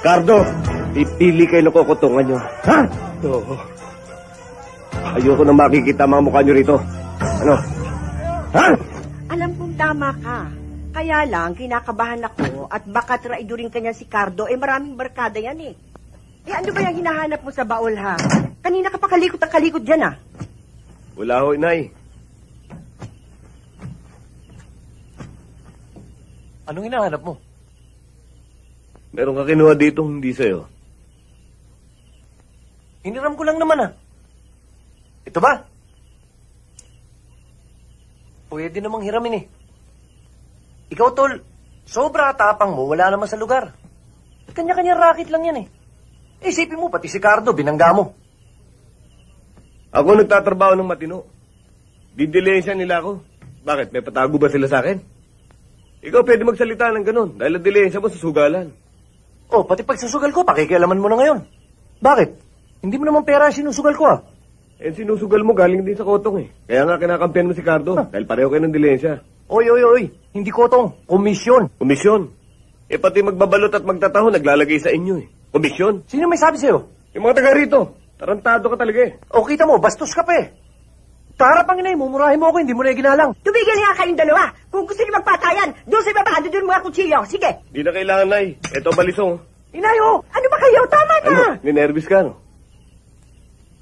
Cardo, ipili kayo ng kukutungan nyo. Ha? Oo. Ayoko na makikita mga mukha nyo rito. Ano? Ha? Alam kong tama ka. Kaya lang, kinakabahan ako at baka traidorin ka niya si Cardo. Maraming barkada yan eh. Ano ba yung hinahanap mo sa baul ha? Kanina ka pa kalikot ang kalikot dyan ah. Wala ho, Inay. Anong hinahanap mo? Meron ka kinuha dito, hindi sa'yo. Hiniram ko lang naman ah. Ito ba? Pwede namang hiramin eh. Ikaw, Tol, sobra tapang mo, wala naman sa lugar. Kanya-kanya racket lang yan eh. Isipin mo, pati si Cardo, binangga mo. Ako nagtatrabaho ng matino. Didilensya nila ako. Bakit? May patago ba sila sa akin? Ikaw pwede magsalita ng ganun dahil dilensya mo sa sugalan. Oh, pati pagsusugal ko, pakikialaman mo na ngayon. Bakit? Hindi mo naman pera sinusugal ko ah. Sinusugal mo galing din sa kotong eh. Kaya nga kinakampihan mo si Cardo dahil pareho kayo ng dilensya. Oy. Hindi kotong. Komisyon. Komisyon? Pati magbabalot at magtataho naglalagay sa inyo eh. Komisyon? Sino may sabi sa'yo? Yung mga taga rito. Tarantado ka talaga eh. O kita mo, bastos ka pa eh. Tarap ang inay, mumurahin mo ako, hindi mo na ginalang. Tumigil nga kayong dalawa. Kung gusto niyo magpatayan, doon sa baba, doon mga kutsilyo. Sige. Di na kailangan, Nay. Ito balisong. Inay, oh! Ano ba kayo? Tama na! Ano? Ninervis ka, no?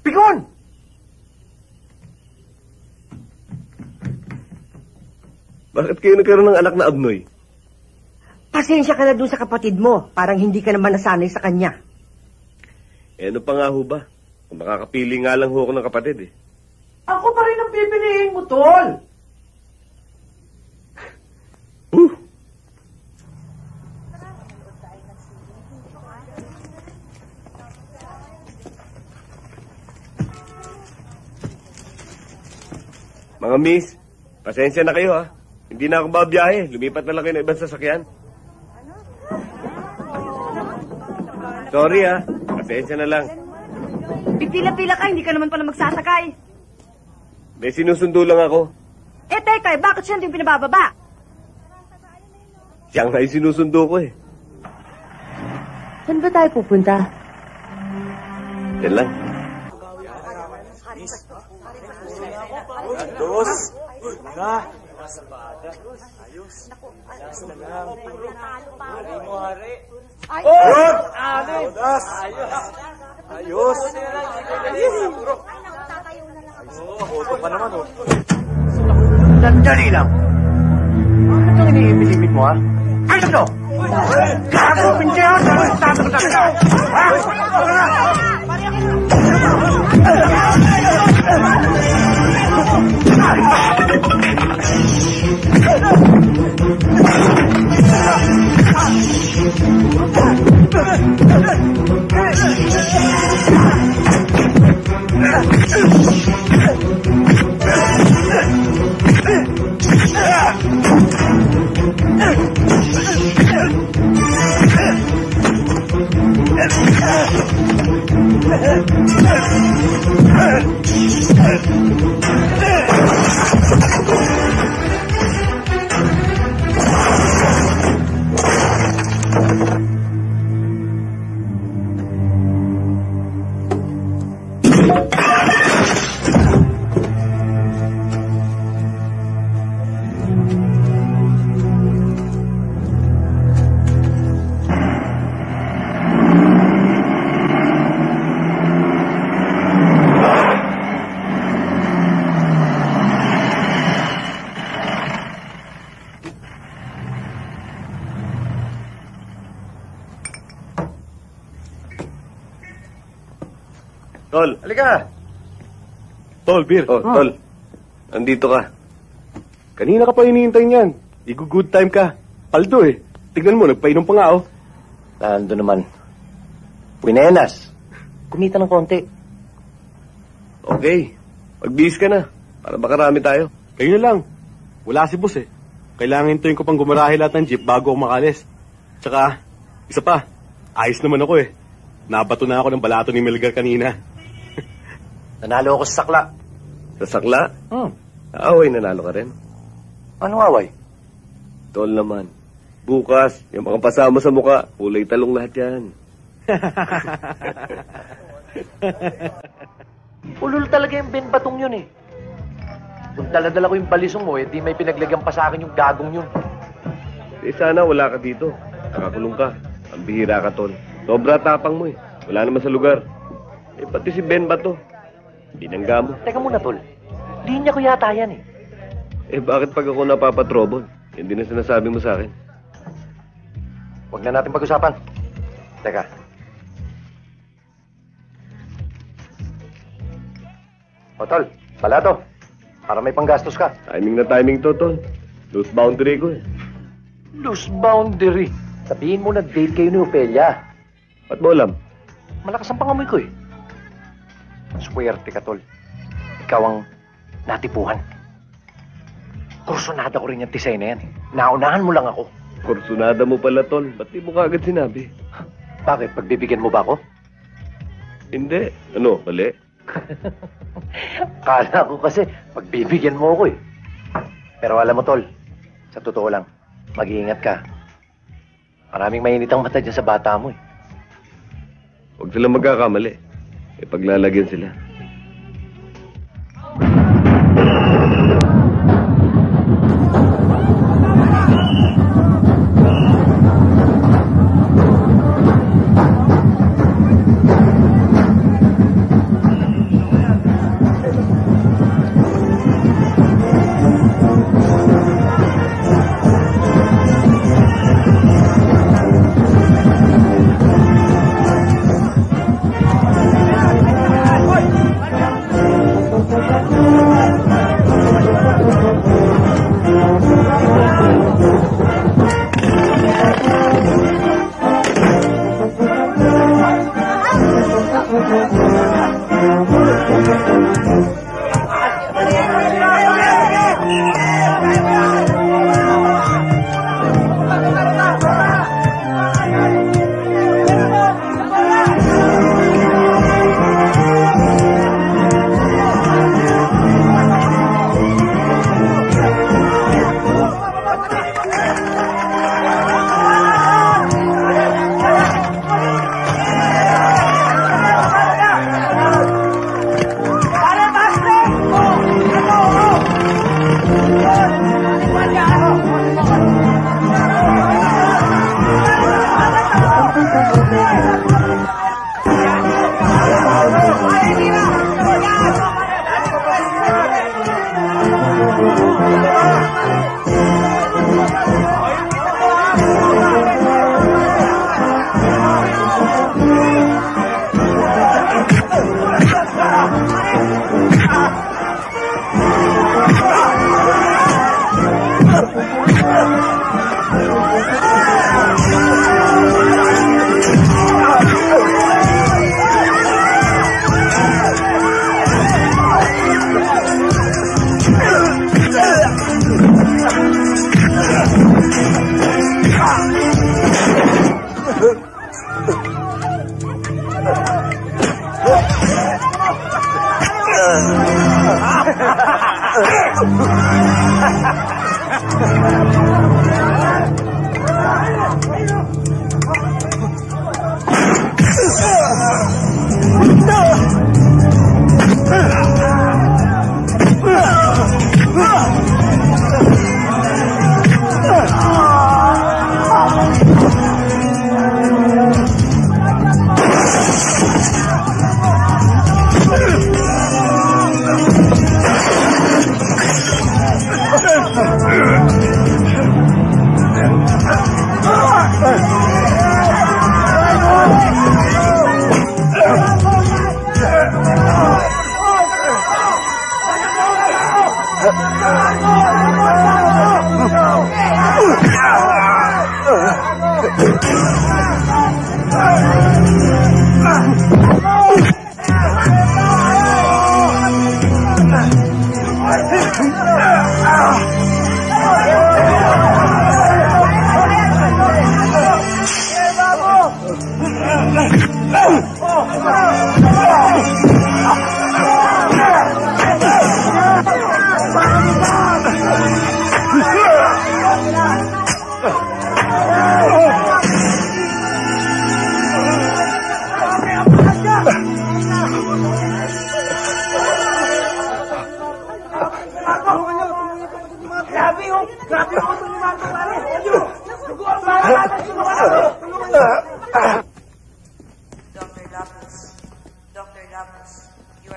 Pikon! Bakit kayo nagkaroon ng anak na abnoy? Pasensya ka na doon sa kapatid mo. Parang hindi ka naman nasanay sa kanya. Ano pa nga ho ba? Kung makakapili nga lang ho ako ng kapatid eh. Ako pa rin ang pipiliin mo, Tol. Mga miss, pasensya na kayo ha. Hindi na ako babiyahe. Lumipat na lang kayo ng ibang sasakyan. Sorry ha. Pasensya na lang. Pipila-pila ka, hindi ka naman pala magsasakay. May sinusundo lang ako. Teka, bakit siya hindi pinabababa? Siya nga yung sinusundo ko eh. Saan ba tayo pupunta? Yan lang. Dos. Na. Ayos. Ayos na lang. Hari mo, hari. Ayos! Ayos! Ayos! Ayos! Boto pa naman, oh. Sandali lang. Ano ang iniimit mo, ha? Ano ito? Gago, pintihan! Tatakot ka! Ha? Tol. Halika. Tol, beer. Oh, Tol. Nandito ka. Kanina ka pa hinihintay niyan. Igu-good time ka. Paldo eh. Tignan mo, nagpainom pa nga oh. Nando naman. Puinenas. Kumita ng konti. Okay. Mag-bis ka na. Para makarami tayo. Kayo na lang. Wala si boss eh. Kailangan hintayin ko pang gumarahe lahat ng jeep bago ako makalis. Tsaka, isa pa. Ayos naman ako eh. Nabato na ako ng balato ni Melgar kanina. Nanalo ako sa sakla. Sa sakla? Away, nanalo ka rin. Anong away? Tol naman. Bukas, yung mga pasama sa muka, kulay talong lahat yan. Ulul talaga yung Ben Batong yun eh. Kung dala-dala ko yung balisong mo, di may pinaglagyan pa sa akin yung gagong yun. Sana wala ka dito. Nakakulong ka. Ang bihira ka, Tol. Sobra tapang mo eh. Wala naman sa lugar. Pati si Ben Bato. Binangga mo. Teka muna, Tol. Linya ko yata yan eh. Bakit pag ako napapatrobol? Yan din ang sinasabi mo sa akin. Huwag na natin pag-usapan. Teka. O, Tol. Pala to. Para may panggastos ka. Timing na timing to, Tol. Loose boundary ko eh. Loose boundary. Sabihin mo na date kayo ni Ofelia. Ba't mo alam? Malakas ang pangamoy ko eh. Swerte ka, Tol. Ikaw ang natipuhan. Kursunada ko rin yung tisay na yan eh. Naunahan mo lang ako. Kursunada mo pala, Tol. Ba't di mo kaagad sinabi? Bakit? Pagbibigyan mo ba ako? Hindi. Ano, mali? Kala ko kasi pagbibigyan mo ako eh. Pero alam mo, Tol, sa totoo lang, mag-iingat ka. Maraming mainit ang mata dyan sa bata mo eh. Huwag silang magkakamali. Paglalagyan sila.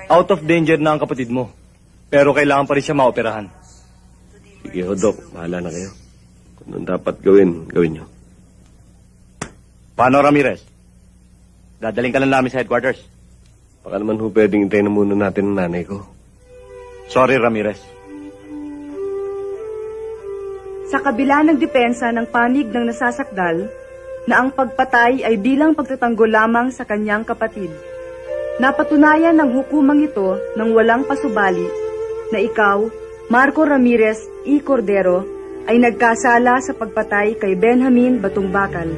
Out of danger na ang kapatid mo. Pero kailangan pa rin siya maoperahan. Sige ho, Doc. Bahala na kayo. Kung anong dapat gawin, gawin nyo. Paano, Ramirez? Dadaling ka lang namin sa headquarters. Baka naman ho pwedeng hintayin na muna natin ang nanay ko. Sorry, Ramirez. Sa kabila ng depensa ng panig ng nasasakdal, na ang pagpatay ay bilang pagtatanggol lamang sa kanyang kapatid. Napatunayan ng hukumang ito ng walang pasubali na ikaw, Marco Ramirez E. Cordero, ay nagkasala sa pagpatay kay Benjamin Batungbakal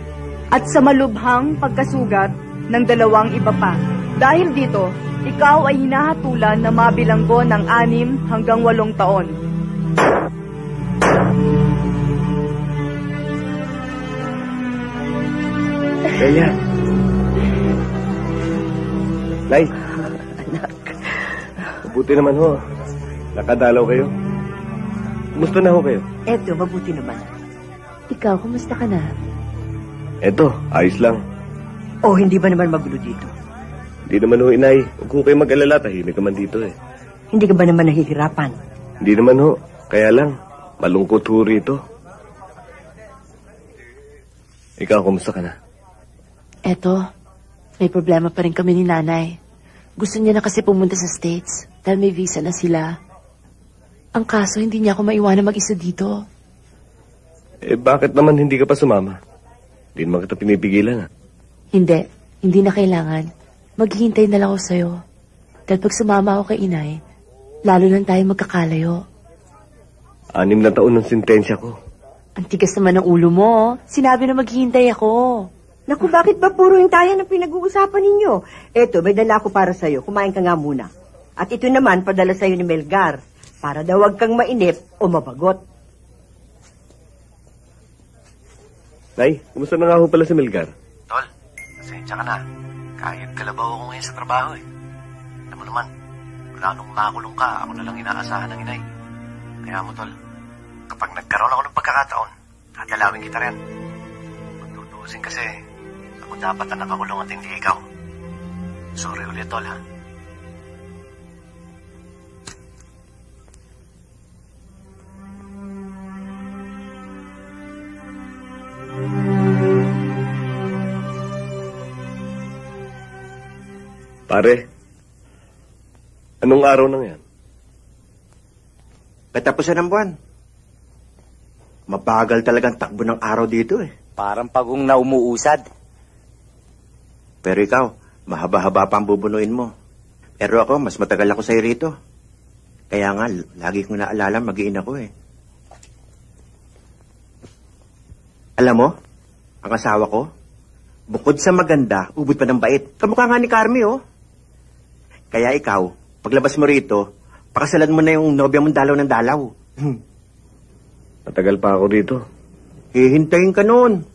at sa malubhang pagkasugat ng dalawang iba pa. Dahil dito, ikaw ay hinahatulan na mabilanggo ng 6 hanggang 8 taon. Kaya. Nay. Anak. Mabuti naman ho. Nakadalaw kayo. Kumusta na ho kayo? Eto, mabuti naman. Ikaw, kumusta ka na? Eto, ayos lang. Oh, hindi ba naman magulo dito? Hindi naman ho, inay. Huwag ho kayo mag-alala. Tahimik naman dito eh. Hindi ka ba naman nahihirapan? Hindi naman ho. Kaya lang, malungkot ho rito. Ikaw, kumusta ka na? Eto, may problema pa rin kami ni nanay. Gusto niya na kasi pumunta sa States dahil may visa na sila. Ang kaso, hindi niya ako maiwanan mag-isa dito. Eh, bakit naman hindi ka pa sumama? Hindi naman kita pinipigilan, ha? Hindi na kailangan. Maghihintay na lang ako sa'yo. Dahil pag sumama ako kay inay, lalo lang tayo magkakalayo. 6 na taon ng sentensya ko. Ang tigas naman ng ulo mo. Sinabi na maghihintay ako. Naku, bakit ba puro hintayan ang pinag-uusapan ninyo? Eto, may dala ko para sa'yo. Kumain ka nga muna. At ito naman, padala sa'yo ni Melgar. Para daw wag kang mainip o mabagot. Nay, kumusta na nga ho pala si Melgar? Tol, pasensya ka na. Kahit kalabaw ako ngayon sa trabaho eh. Alam mo naman, wala nung makulong ka, ako na lang inaasahan ng inay. Kaya mo, Tol, kapag nagkaroon ako ng pagkakataon, tatalawin kita rin. Kung tutuusin kasi, ako dapat na nakakulong at hindi ikaw. Sorry ulit, Tol, ha? Pare, anong araw na yan? Katapusan ng buwan. Mabagal talagang takbo ng araw dito eh. Parang pagong na umuusad. Pero ikaw, mahaba-haba pa ang bubunuin mo. Pero ako, mas matagal ako sa'yo rito. Kaya nga, lagi kong naalala, mag-iin ako eh. Alam mo, ang asawa ko, bukod sa maganda, ubod pa ng bait. Kamukha nga ni Carmi, oh. Kaya ikaw, paglabas mo rito, pakasalan mo na yung nobya mong dalaw ng dalaw. Matagal pa ako dito. Hihintayin ka noon.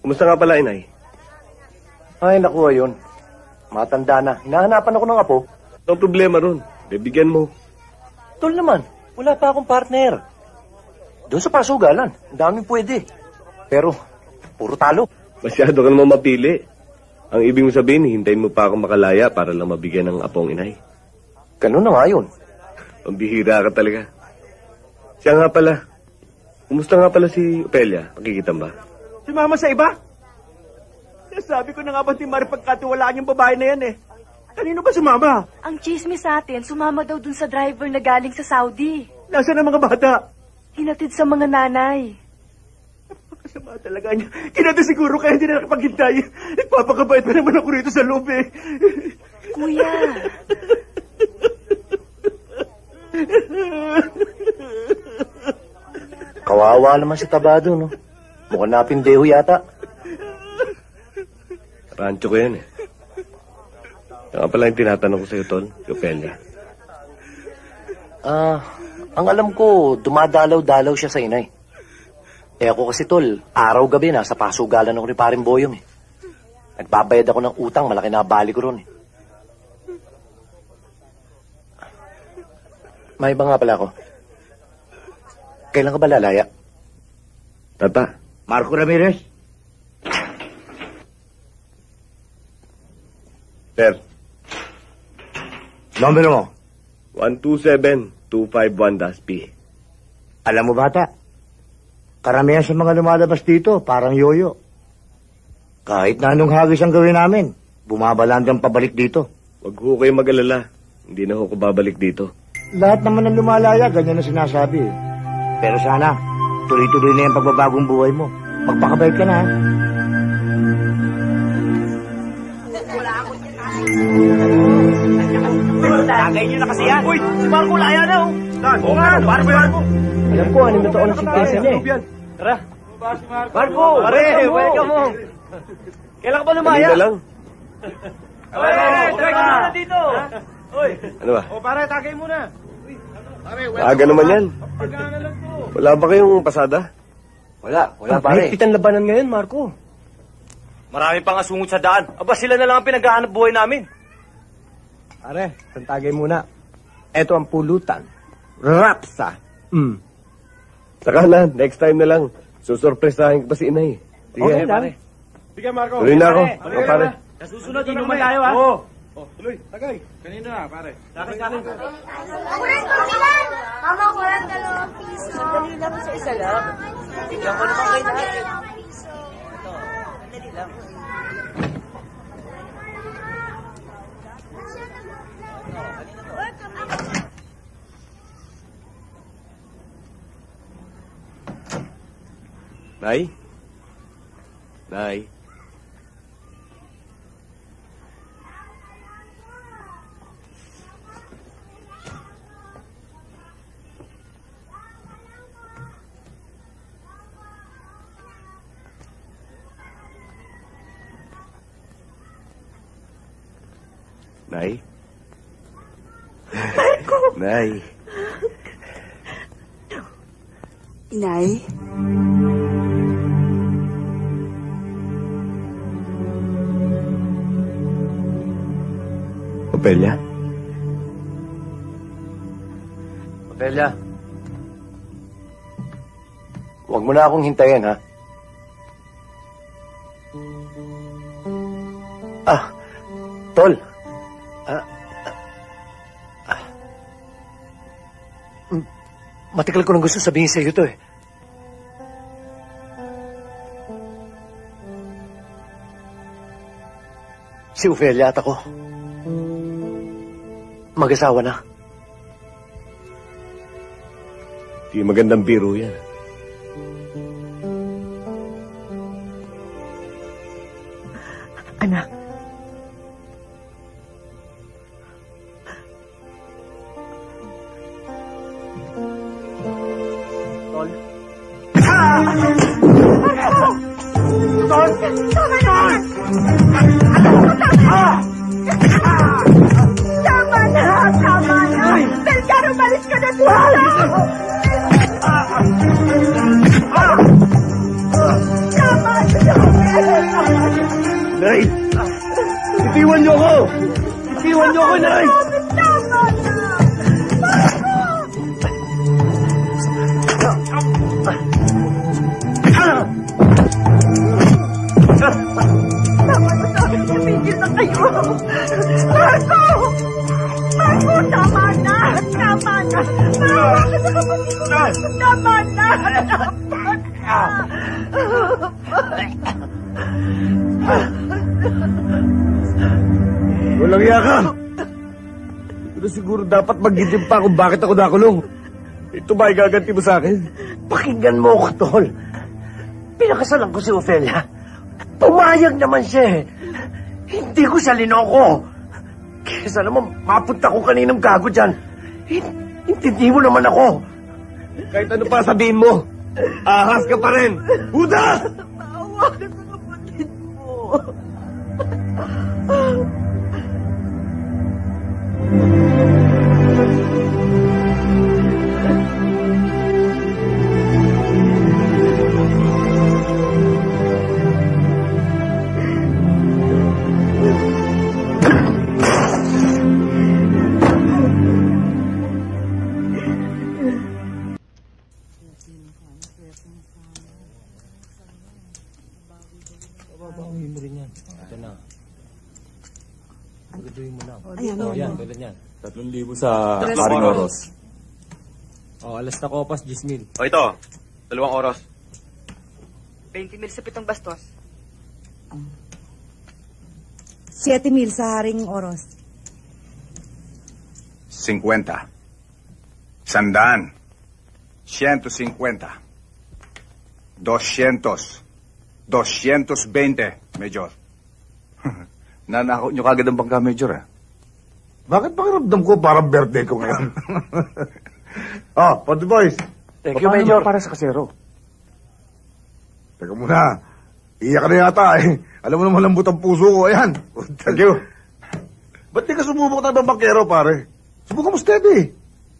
Kumusta nga pala, inay? Ay, nakuha yun. Matanda na. Hinahanapan ako ng apo. Ang problema ron. Bibigyan mo. Tol naman, wala pa akong partner. Doon sa pasugalan, ang daming pwede. Pero, puro talo. Masyado ka naman mapili. Ang ibig mo sabihin, hintayin mo pa ako makalaya para lang mabigyan ng apong inay. Ganun na nga yun. Ang bihira ka talaga. Siya nga pala. Kumusta nga pala si Opelia? Nakikita ba? Sumama sa iba? Sabi ko na nga ba si Mari pagkatiwalaan yung babae na yan eh. Kanino ba sumama? Ang chismis sa atin, sumama daw dun sa driver na galing sa Saudi. Nasaan ang mga bata? Hinatid sa mga nanay. Napakasama talaga niya. Kinata siguro kaya hindi na nakapaghintay. Nagpapakabait pa naman ako rito sa loob eh. Kuya. Kawawa naman si Tabado, no? Mukhang napindeho yata. Rancho ko yan eh. Yan nga pala yung tinatanong ko sa'yo, Tol. Si Opelia. Ang alam ko, dumadalaw-dalaw siya sa inay. Eh ako kasi, Tol, araw-gabi nasa pasugalan ako ni Paring Boyong eh. Nagbabayad ako ng utang, malaki na bali ko ron eh. May iba nga pala ako. Kailan ka ba lalaya? Tata. Marco Ramirez? Sir. Number mo? 127251-P. Alam mo bata, karamihan sa mga lumalabas dito, parang yoyo. Kahit na anong hagis ang gawin namin, bumabalandang pabalik dito. Huwag ho kayo mag-alala. Hindi na ho ko babalik dito. Lahat naman ng lumalaya, ganyan ang sinasabi. Pero sana, tuloy-tuloy na yung pagbabagong buhay mo. Magpakabait ka na, ha? Tagay niyo na kasi yan. Uy, si Marco laya na oh. Oo nga, Marco. Alam ko, anong totoo ng sintesa niya eh. Tara. Marco, pare, welcome mo. Kailan ka ba lumaya? Kanina lang. Try ka muna dito. Ano ba? O pare, tagay muna. Aga naman yan. Wala ba kayong pasada? Wala pare. Pitan labanan ngayon, Marco. Marami pang asungot sa daan. Aba, sila na lang ang pinaghahanap buhay namin. Pare, santagay muna. Ito ang pulutan. Rapsa. Saka na, next time na lang. Susurpresahin ko pa si inay. Sige, Okay lang. Sige, Marco. tuloy na ako. O, pare. Nasusunod, inuman tayo, ha? Oo. Tuloy. Tagay. Kanina na, pare. Sakay, sakay. Mama, 42 piso. Dali lang sa isa lang. Bigyan ko naman kayo na. Dali lang. Nay? Nay? Nay? Nay? Inay? Opelia? Opelia. Huwag mo na akong hintayin, ha? Tol. Matagal ko nang gusto sabihin sa iyo to, eh. Si Ofelia at ako, mag-asawa na. Di magandang biro yan. Anak. Tama na! Belgar, umalis ka na dito! Tama na! Nay! Itiwan niyo ako! Itiwan niyo ako, Nay! Tama na! Tama na sa akin, tumigil na kayo! Marco! Marco, tama na! Tama na! Maawa ka sa kapatid ko! Tama na! Walang iya ka! Pero siguro dapat mag-isip pa kung bakit ako nakulong. Ito ba ay gaganti mo sa akin? Pakinggan mo ako, Tol. Pinakasalan ko si Ofelia. Pumayag naman siya eh. Hindi ko siya linoko. Kaya sana mapunta ko kaninang gago dyan. Intindi mo naman ako. Kahit ano pa sabihin mo, ahas ka pa rin. Huda! Maawa ka sa kapatid mo. Yan, tulad yan. 3,000 sa Paring Oros. Alas na kopas, 10,000. O ito, 2 oras. 20,000 sa 7 bastos. 7,000 sa Haring Oros. 50. 100. 150. 200. 220, Major. Nanakaw nyo kagad ang bangka, Major, eh. Bakit pakiramdam ko parang birthday ko ngayon? Pati boys. Thank you, Major. Para sa kasero. Teka muna. Iyak ka na yata eh. Alam mo naman lambot ang puso ko. Ayan. Thank you. Ba't di ka sumubok na ng bangkero, pare? Subukan mo steady.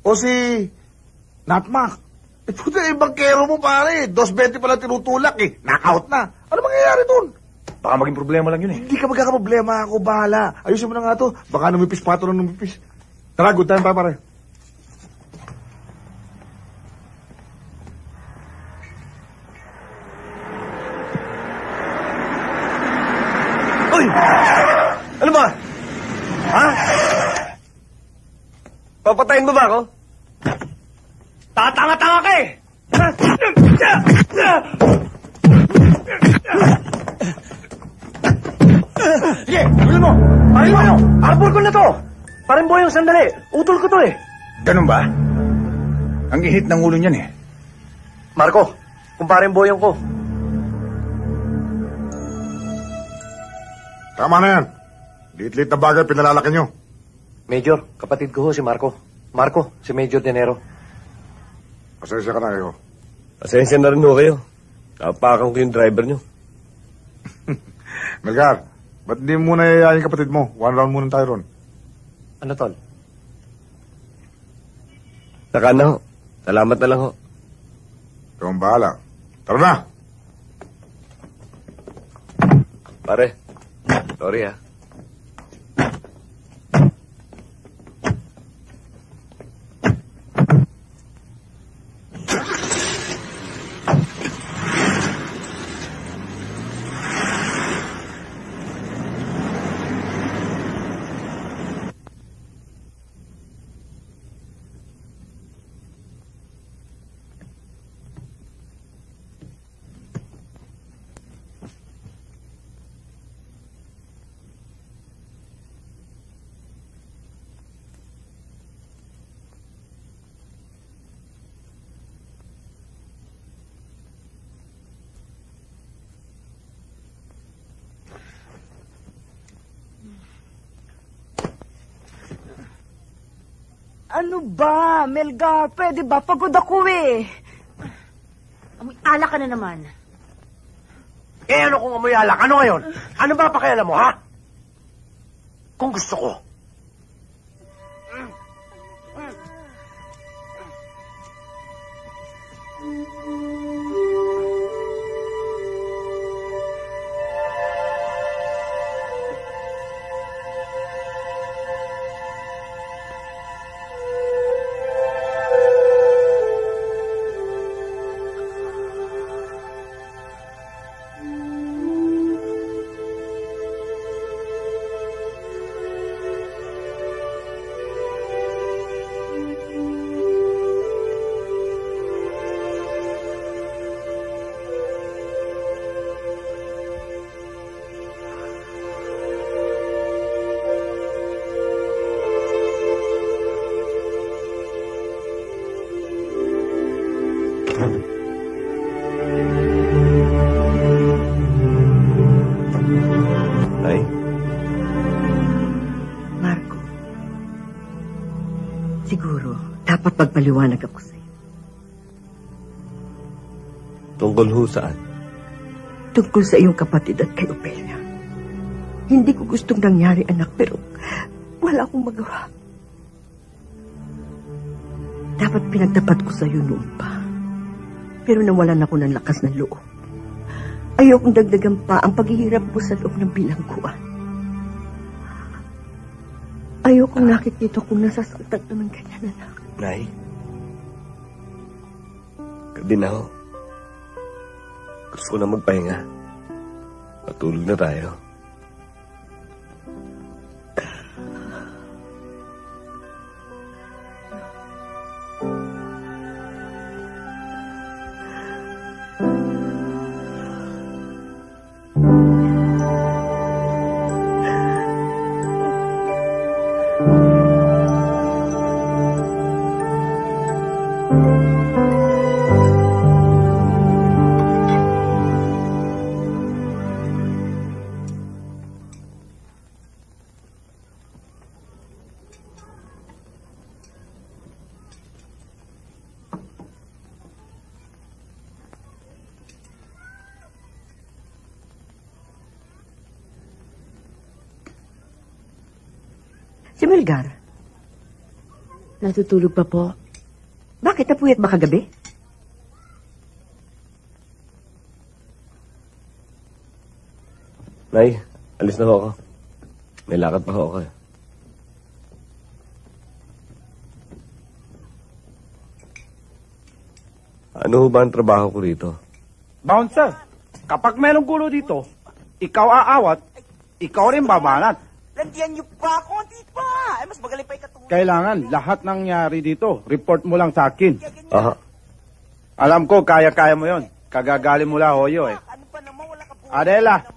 O si Natmac. Puta, bangkero mo, pare. 220 pala tinutulak eh. Knockout na. Ano mangyayari dun? Baka maging problema lang yun, eh. Hindi ka magkakaproblema. Ako bahala. Ayusin mo na nga to. Baka numipis pa ito na numipis. Tara, good time pa, pare. Uy! Ano ba? Ha? Papatayin mo ba ako? Tatanga-tanga ka eh! Sige, tuloy mo! Parin mo yun! Arbor ko na to! Parin mo yung sandali! Utol ko to eh! Ganun ba? Ang ihit ng ulo niyan, eh. Marco, kumparin boyong ko. Tama na yan. Liit-liit na bagay pinalalaki nyo. Major, kapatid ko ho si Marco. Marco, si Major Dinero. Pasensya ka na kayo. Pasensya na rin ho kayo. Napakan ko yung driver nyo. Melgar, ba't hindi mo muna yayayin kapatid mo? 1 round muna tayo ron. Ano, Tol? Saka na ho. Salamat na lang ho. Ikaw ang bahala. Tara na! Pare, sorry ha. Ano ba, Melgar? Pwede ba? Pagod ako eh. Amoy alak ka na naman. Eh ano kung amoy alak? Ano ngayon? Ano ba pakialam mo, ha? Kung gusto ko. Dapat magpaliwanag ako sa'yo. Tungkol ho saan? Tungkol sa iyong kapatid at kay Opelia. Hindi ko gustong nangyari, anak, pero wala akong magawa. Dapat pinagtapat ko sa'yo noon pa. Pero nawalan ako ng lakas ng loob. Ayokong dagdagan pa ang paghihirap ko sa loob ng bilangguan. Ayokong nakikita kong nasasaktan ka ng ganyan, anak. Nay? Gabi na ho. Gusto ko na magpahinga. Matulog na tayo. Si Melgar, Natutulog pa po. bakit napuyat ba kagabi? Nay, alis na ho ako. May lakad pa ho ako eh. Ano ho ba ang trabaho ko rito? Bouncer, kapag merong gulo dito, ikaw aawat, ikaw rin babanat. Landian niyo pa ako, di pa. Ay, mas magaling pa ikatulong. Kailangan lahat nangyari dito, report mo lang sa akin. Aha. Alam ko, kaya-kaya mo yon. Kagagali mo lang, Hoyo eh. Adela,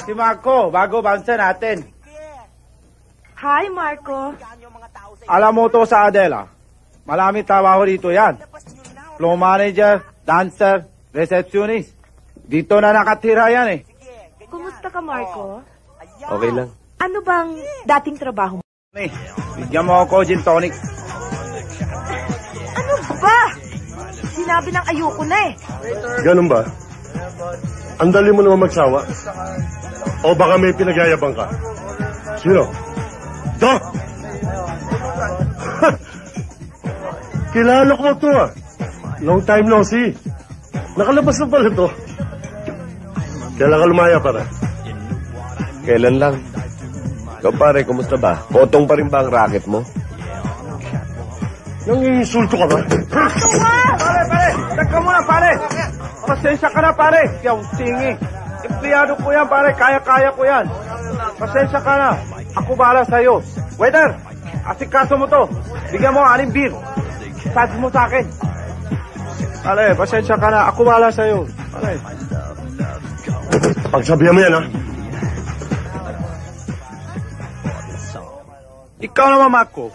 si Marco, bago bouncer natin. Hi, Marco. Alam mo to sa Adela, maraming trabaho dito yan. Flow manager, dancer, receptionist. Dito na nakatira yan eh. Kumusta ka, Marco? Okay lang. Ano bang dating trabaho mo? Bigyan mo ako gin tonic. Ano ba? Sinabi ng ayoko na eh. Ganun ba? Ang dali mo naman magsawa. O baka may pinagyayabang ka? Sino? Do! Kilala ko to ah. Long time no see. Nakalabas na pala to. Kailan ka lumaya para? Kailan lang? Ikaw pare, kumusta ba? Potong pa rin ba ang racket mo? Nangingisulto ka ba? Pare! Teka muna, pare! Pasensya ka na, pare! Yaw, singi. Empleyado ko yan, pare. Kaya-kaya ko yan. Pasensya ka na. Ako bahala sa'yo. Waiter, asikaso mo to. Bigyan mo 6 beer. Charge mo sa akin. Pare, pasensya ka na. Ako bahala sa'yo. Pare. Pagsabihan mo yan, ha? Ikaw naman, Marco.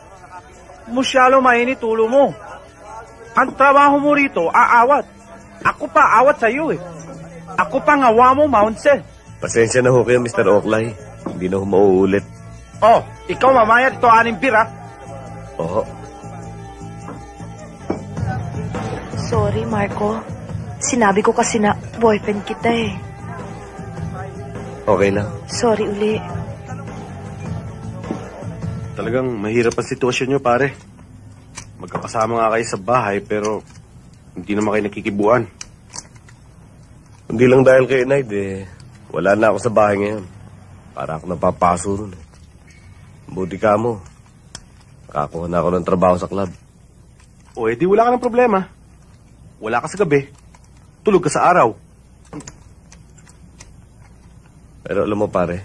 Musyalo mainit ulo mo. Ang trabaho mo rito, aawat. Ako pa awat sa'yo eh. Ako pa ngawa mo, Mountain. Pasensya na ho kayo, Mr. Oakley. Hindi na ho mauulit. Oh, ikaw mamaya dito 6 beer, ha? Oo. Sorry, Marco. Sinabi ko kasi na boyfriend kita eh. Okay lang. Sorry uli. Talagang mahirap ang sitwasyon nyo, pare. Magkakasama nga kayo sa bahay, pero hindi naman kayo nakikibuan. Hindi lang dahil kay Naid eh. Wala na ako sa bahay ngayon. Para ako napapaso ron eh. Buti ka mo. Nakakuha na ako ng trabaho sa club. O edi wala ka ng problema. Wala ka sa gabi. Tulog ka sa araw. Pero alam mo pare,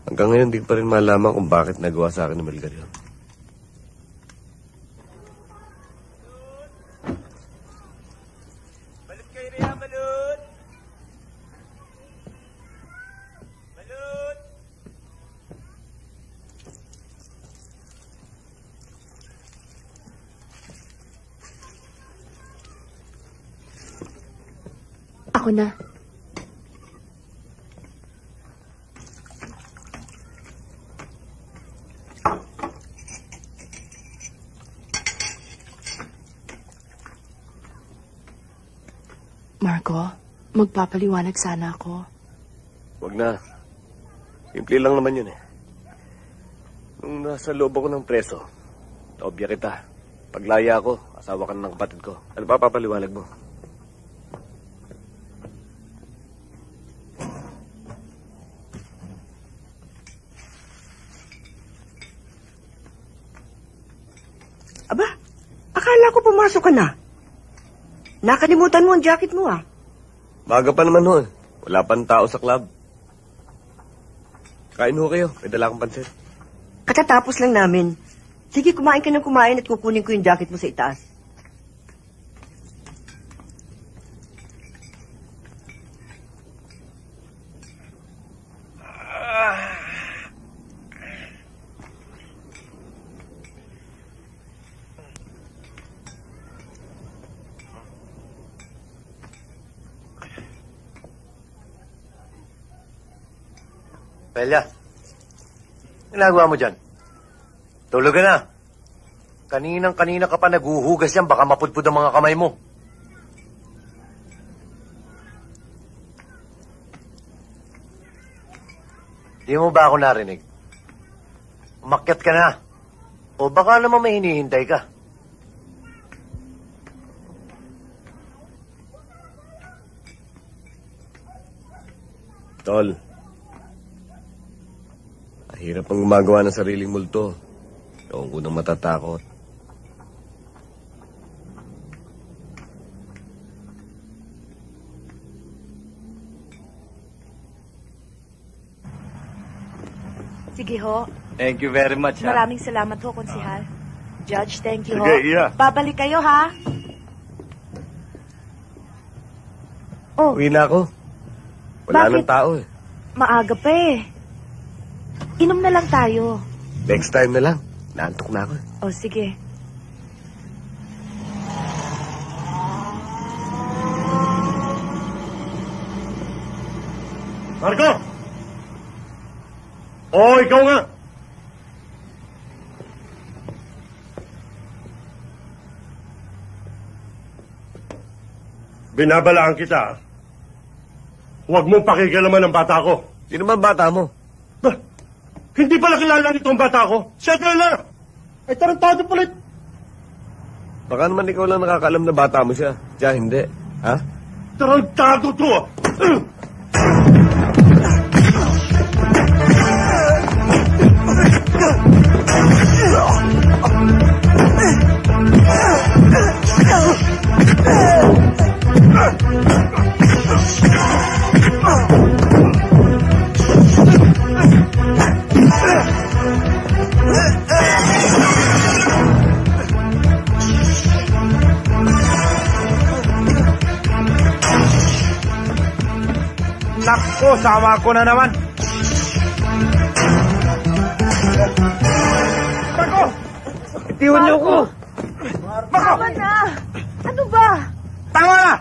hanggang ngayon di pa rin malaman kung bakit nagawa sa akin ni Melgar yun. Ako na. Magpapaliwanag sana ako. Wag na. Simple lang naman yun eh. Nung nasa loob ako ng preso, naobya kita. Paglaya ako, asawa ka na ng kapatid ko. Ano pa papaliwanag mo? Aba, akala ko pumasok ka na. Nakalimutan mo ang jacket mo ah. Maga pa naman ho eh. Wala pang tao sa club. Kain ho kayo. May dala akong pansit. Katatapos lang namin. Sige, kumain ka ng kumain at kukunin ko yung jacket mo sa itaas. Pelia, ginagawa mo dyan? Tulog ka na. Kaninang-kanina ka pa naguhugas yan, baka mapudpud ang mga kamay mo. Di mo ba ako narinig? Umakyat ka na. O baka naman may hinihintay ka. Tol. Hirap ang gumagawa ng sariling multo. Ewan ko nang matatakot. Sige ho. Thank you very much, ha? Maraming salamat ho, Konsihal. Judge, thank you ho. Sige, iya. Babalik kayo, ha? Oh, Uwi na ako. Wala Bakit? nang tao eh. maaga pa eh. Inom na lang tayo. Next time na lang. Naantok na ako eh. O, sige. Marco! Oo, ikaw nga! Binabalaan kita. Huwag mong pakikalaman ang bata ko. Sino man bata mo? Bah, hindi pala kilala nito ang bata ko. Siya na! Ay, tarantado pala. Baka naman ikaw lang nakakaalam na bata mo siya. Siya hindi. Ha? Tarantado to! Nako, sama ko na naman. Marco! Itiwan niyo ko. Marco! Tama na! Ano ba? Tama na!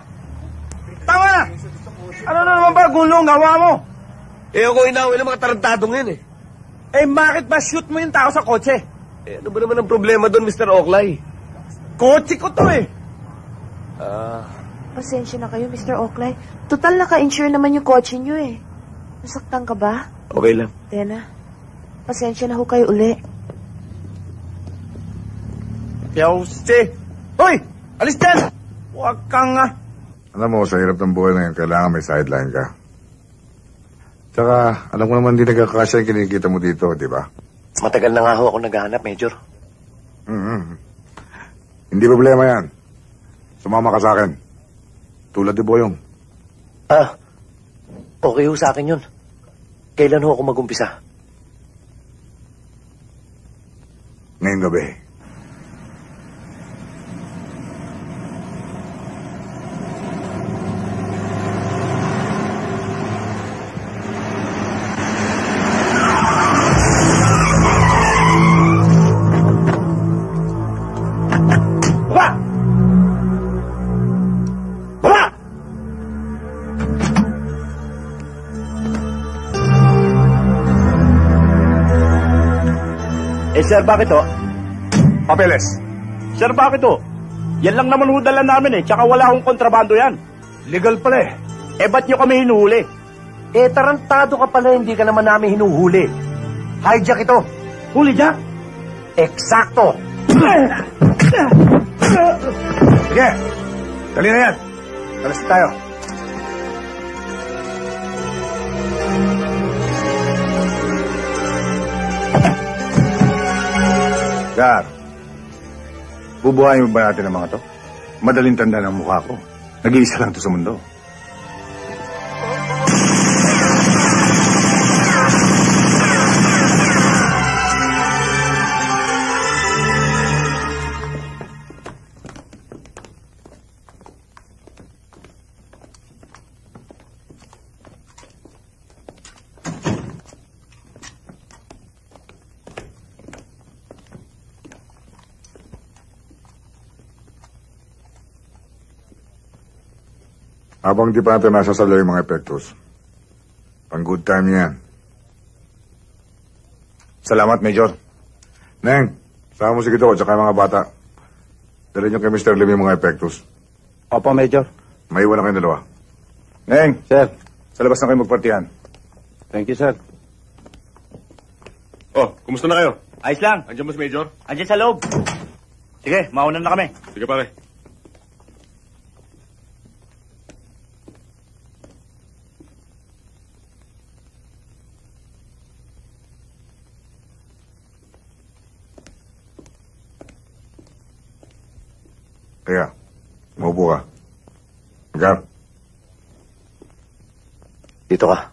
Tama na! Ano na naman ba gulong gawa mo? Eh ako inawin ng mga tarantadong yun eh. Eh bakit ba shoot mo yung tao sa kotse? Eh ano ba naman ang problema doon, Mr. Oklay? Kotse ko to eh. Pasensya na kayo, Mr. Oklay. Total naka-insure naman yung kotse nyo eh. Nasaktan ka ba? Okay lang. Tena, pasensya na ho kayo uli. Piyauste! Hoy! Alis dyan! Huwag kang Alam mo, sa hirap ng buhay na yun, kailangan may sideline ka. Tsaka, alam ko naman hindi nagkakasya yung kinikita mo dito, di ba? Matagal na nga ho ako naghahanap, Major. Hindi problema yan. Sumama ka sa akin. Tulad ni Boyong. Okay ho sa akin yun. Kailan ho ako mag-umpisa? Ngayong gabi. Sir, bakit ho? Papeles. Sir, bakit ho? Yan lang naman ho dala namin eh. Tsaka wala akong kontrabando yan. Legal pala eh. ba't nyo kami hinuhuli? Tarantado ka pala, hindi ka naman namin hinuhuli. Hijack ito. Huli jack? Eksakto. Sige, dali na yan. Talas tayo. Gar, bubuhayin mo ba natin ang mga to? Madaling tanda ng mukha ko. Nag-iisa lang to sa mundo. Habang di pa natin nasasala yung mga epektos, pang good time yan. Salamat, Major. Neng, sama mo si Kito at saka yung mga bata. Dali niyo kay Mr. Lim yung mga epektos. Opo, Major. May iwan na kayong dalawa. Neng, Sir. sa labas na kayo magpartihan. Thank you, sir. Oh, kumusta na kayo? Ayos lang. Andiyan ba si Major? Andiyan sa loob. Sige, maunan na kami. Sige, pare. Kaya, maupo ka. Gar. Dito ka.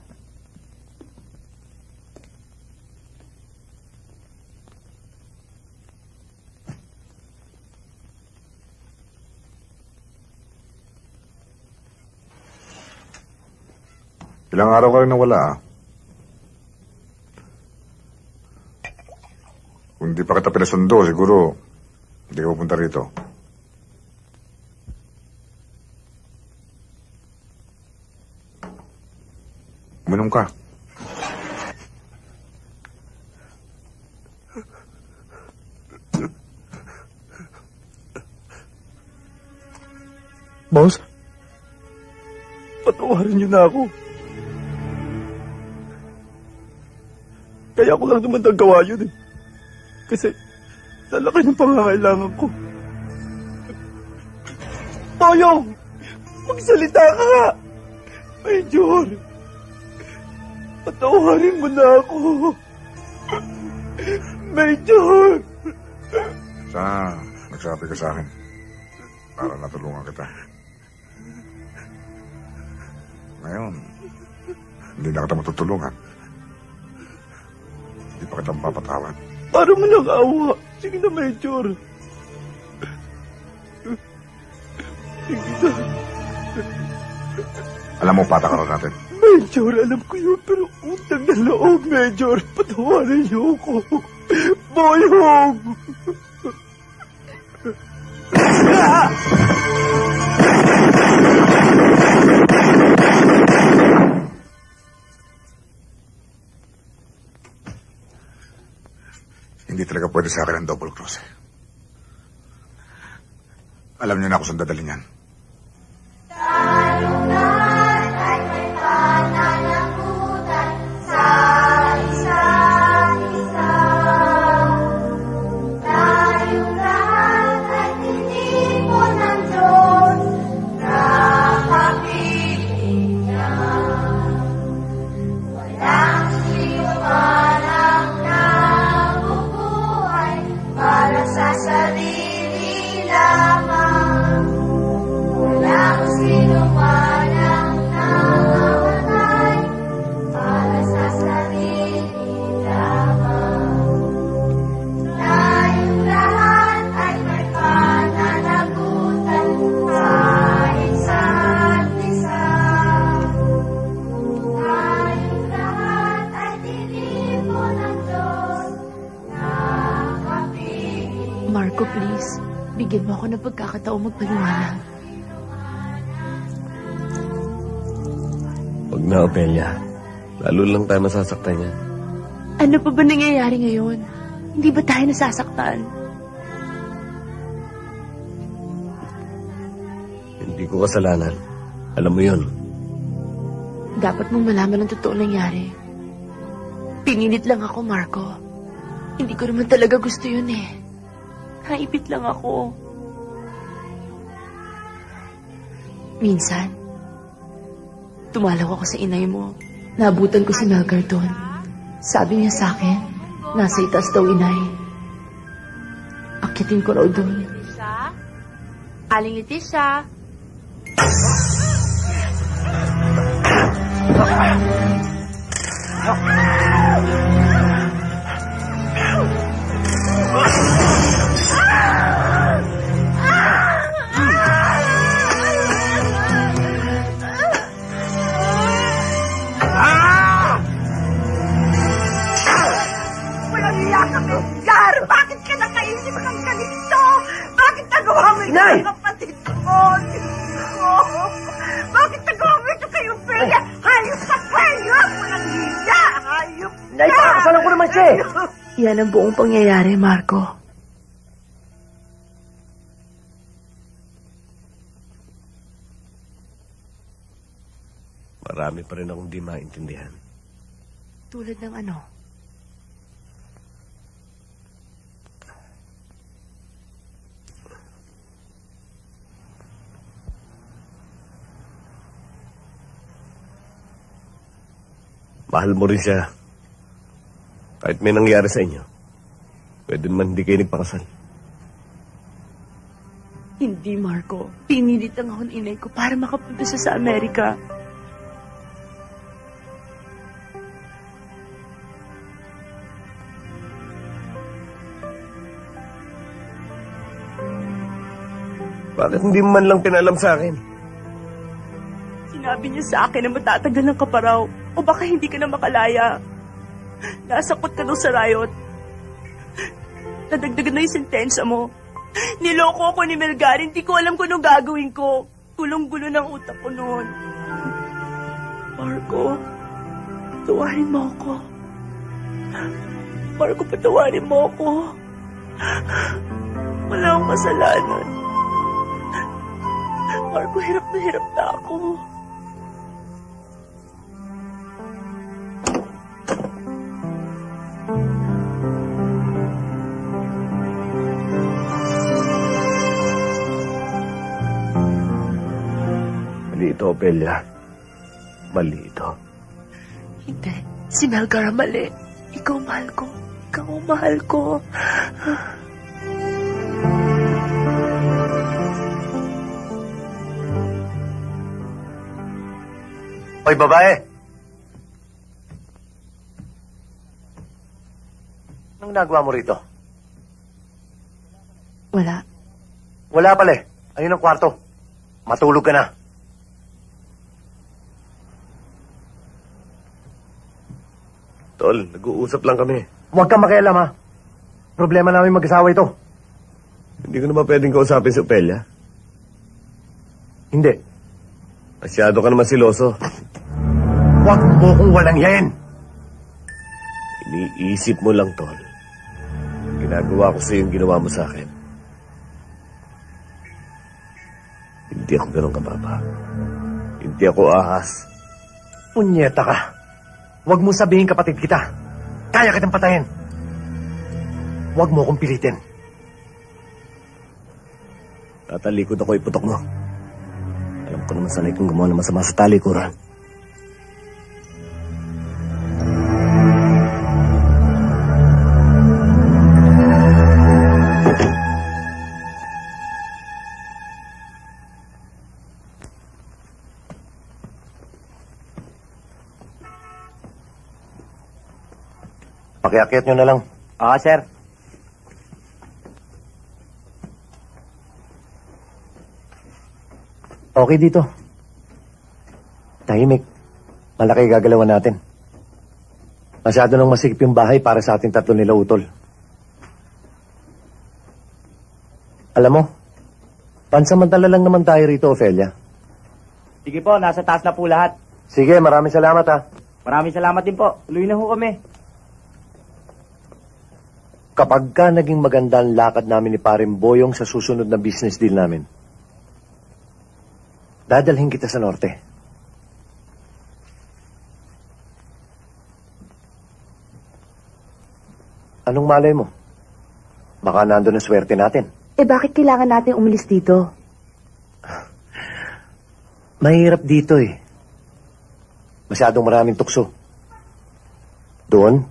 Ilang araw ka rin nawala, ah. Kung di pa kita pinasundo, siguro hindi ka pupunta rito. Uminom ka. Boss, patawarin niyo na ako. Kaya ko lang naman nagawa yun eh. Kasi lalaki ng pangangailangan ko. Toyong! Magsalita ka nga! Major! Patawarin mo na ako. Major! Sana nagsabi ka sa akin para natulungan kita. Ngayon, hindi na kita matutulungan. Hindi pa kita mapapatawad. Para mo nang awa. Sige na, Major. Sige na. Alam mo, patakaran natin. Major, alam ko yun, pero utang na loob, Major. Patawarin niyo ako. Boyong! Hindi talaga pwede sa akin ang double cross. Alam niyo na kung saan dadalhin yan. Marco, please. Bigyan mo ako ng pagkakataong magpaliwanag. Huwag na, Opelia. Lalo lang tayo masasaktan yan. Ano pa ba nangyayari ngayon? Hindi ba tayo nasasaktan? Hindi ko kasalanan. Alam mo yun. Dapat mong malaman ang totoo nangyari. Pinilit lang ako, Marco. Hindi ko naman talaga gusto yun eh. Naipit lang ako. Minsan, tumalaw ako sa inay mo. Naabutan ko si Melgar doon. Sabi niya sa akin, nasa itaas daw inay. Akitin ko raw doon. Leticia? Aling Leticia? Walang iya ka, Melgar! Bakit ka nakaisip ng ganito? Bakit nagawa mo ito Inay! sa kapatid ko? Bakit nagawa mo ito kay Ophelia? Hayop ka, hayop! Walang iya! Hayop ka! Nay, pakakasalan ko naman siya eh. Yan ang buong pangyayari, Marco. Marami pa rin akong di maintindihan. Tulad ng ano? Mahal mo rin siya. Kahit may nangyari sa inyo, pwede naman hindi kayo nagpakasal. Hindi, Marco. Pinilit lang ako ng inay ko para makapunta siya sa Amerika. Bakit hindi mo man lang pinalam sa akin? Sinabi niya sa akin na matatagal ng kaparaw o baka hindi ka na makalaya. Nasakot ka daw sa riot. Nadagdagan na yung sentensya mo. Niloko ko ni Melgar. Hindi ko alam kung anong gagawin ko. Gulong-gulo ng utak ko noon. Marco, patawarin mo ako. Marco, patawarin mo ako. Wala akong kasalanan. Marco, hirap na ako. Mali ito, Ophelia. Mali ito. Hindi. Si Melgar ang mali. Ikaw mahal ko. Ikaw ang mahal ko. Hoy, babae! Anong nagawa mo rito? Wala. Wala pala eh. Ayun ang kwarto. Matulog ka na. Tol, nag-uusap lang kami. Huwag kang makialam ha. Problema namin mag-asawa ito. Hindi ko naman pwedeng kausapin si Ophelia. Hindi. Masyado ka naman siloso. Huwag mo kung walang yain. Iniisip mo lang, Tol. Ginagawa ko sa'yo yung ginawa mo sa akin. Hindi ako ganun kababa. Hindi ako ahas. Punyeta ka. Huwag mo sabihin kapatid kita. Kaya kitang patayin. Huwag mo kong pilitin. Tatalikod ako, iputok mo. Alam ko naman sanay kong gumawa ng masama sa talikuran. Pakiakyat nyo na lang. Sir. Okay dito. Tahimik. Malaki gagalawan natin. Masyado nang masikip yung bahay para sa ating tatlo nila utol. Alam mo, pansamantala lang naman tayo rito, Ophelia. Sige po, nasa taas na po lahat. Sige, maraming salamat ha. Maraming salamat din po. Tuloy na ho kami. Kapag ka naging maganda ang lakad namin ni Paring Boyong sa susunod na business deal namin, dadalhin kita sa norte. Anong malay mo? Baka nandun ang swerte natin. Bakit kailangan natin umalis dito? Mahirap dito eh. Masyadong maraming tukso. Doon,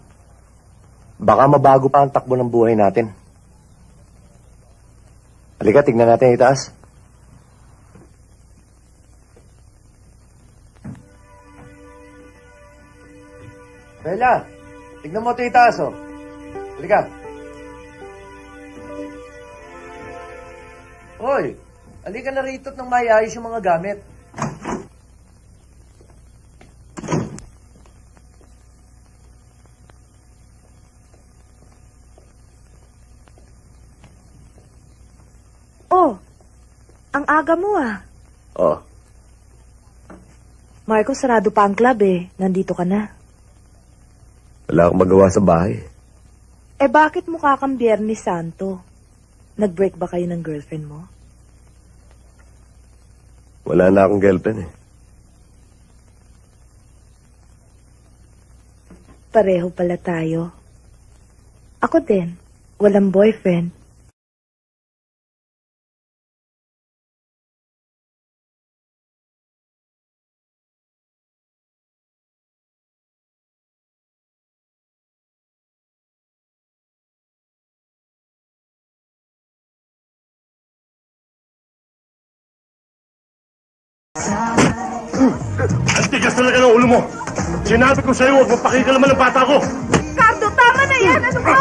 baka mabago pa ang takbo ng buhay natin. Halika, tignan natin itaas. Bella, tignan mo ito itaas, oh. Halika. Hoy, halika na rito at nang mayayos yung mga gamit. Oh, ang aga mo ah. Oh. Marco, sarado pa ang club eh. Nandito ka na. Wala akong magawa sa bahay. Bakit mukha kang Biyernes Santo? Nag-break ba kayo ng girlfriend mo? Wala na akong girlfriend eh. Pareho pala tayo. Ako din. Walang boyfriend. Ang tigas talaga ng ulo mo. Sinabi ko sa'yo, huwag mo pakikalaman ng bata ko. Cardo, tama na yan! Ano ba?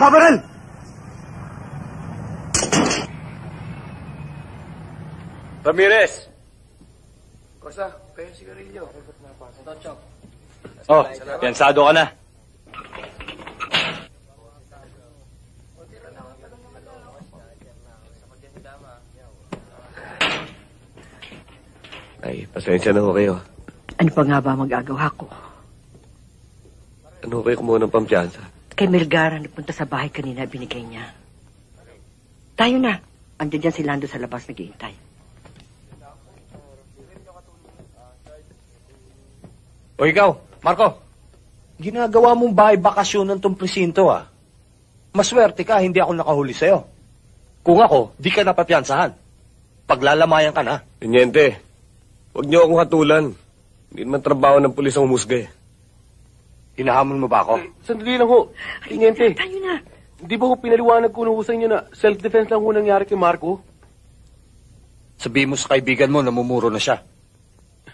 Babaril! Ramirez! Kosa, kayo sigarilyo. Oh, piyansado ka na. Ay, pasensya na ho kayo. Ano pa nga ba magagawa ko? Ano kayo kumuha ng pampiyansa? Kay Melgar, nagpunta sa bahay kanina, binigay niya. Tayo na. Andiyan dyan si Lando sa labas, naghihintay. O ikaw, Marco, ginagawa mong bahay bakasyon ng tong presinto ah. Maswerte ka, hindi ako nakahuli sa'yo. Kung ako, di ka napapiyansahan. Paglalamayan ka na. Tiniente, huwag niyo akong hatulan. Hindi naman trabaho ng pulis ang humusga eh. Hinahamon mo ba ako? Sandali lang ho. Tiniente. Tayo na. Di ba ho pinaliwanag ko nung sa inyo na self-defense lang ho nangyari kay Marco? Sabihin mo sa kaibigan mo, namumuro na siya.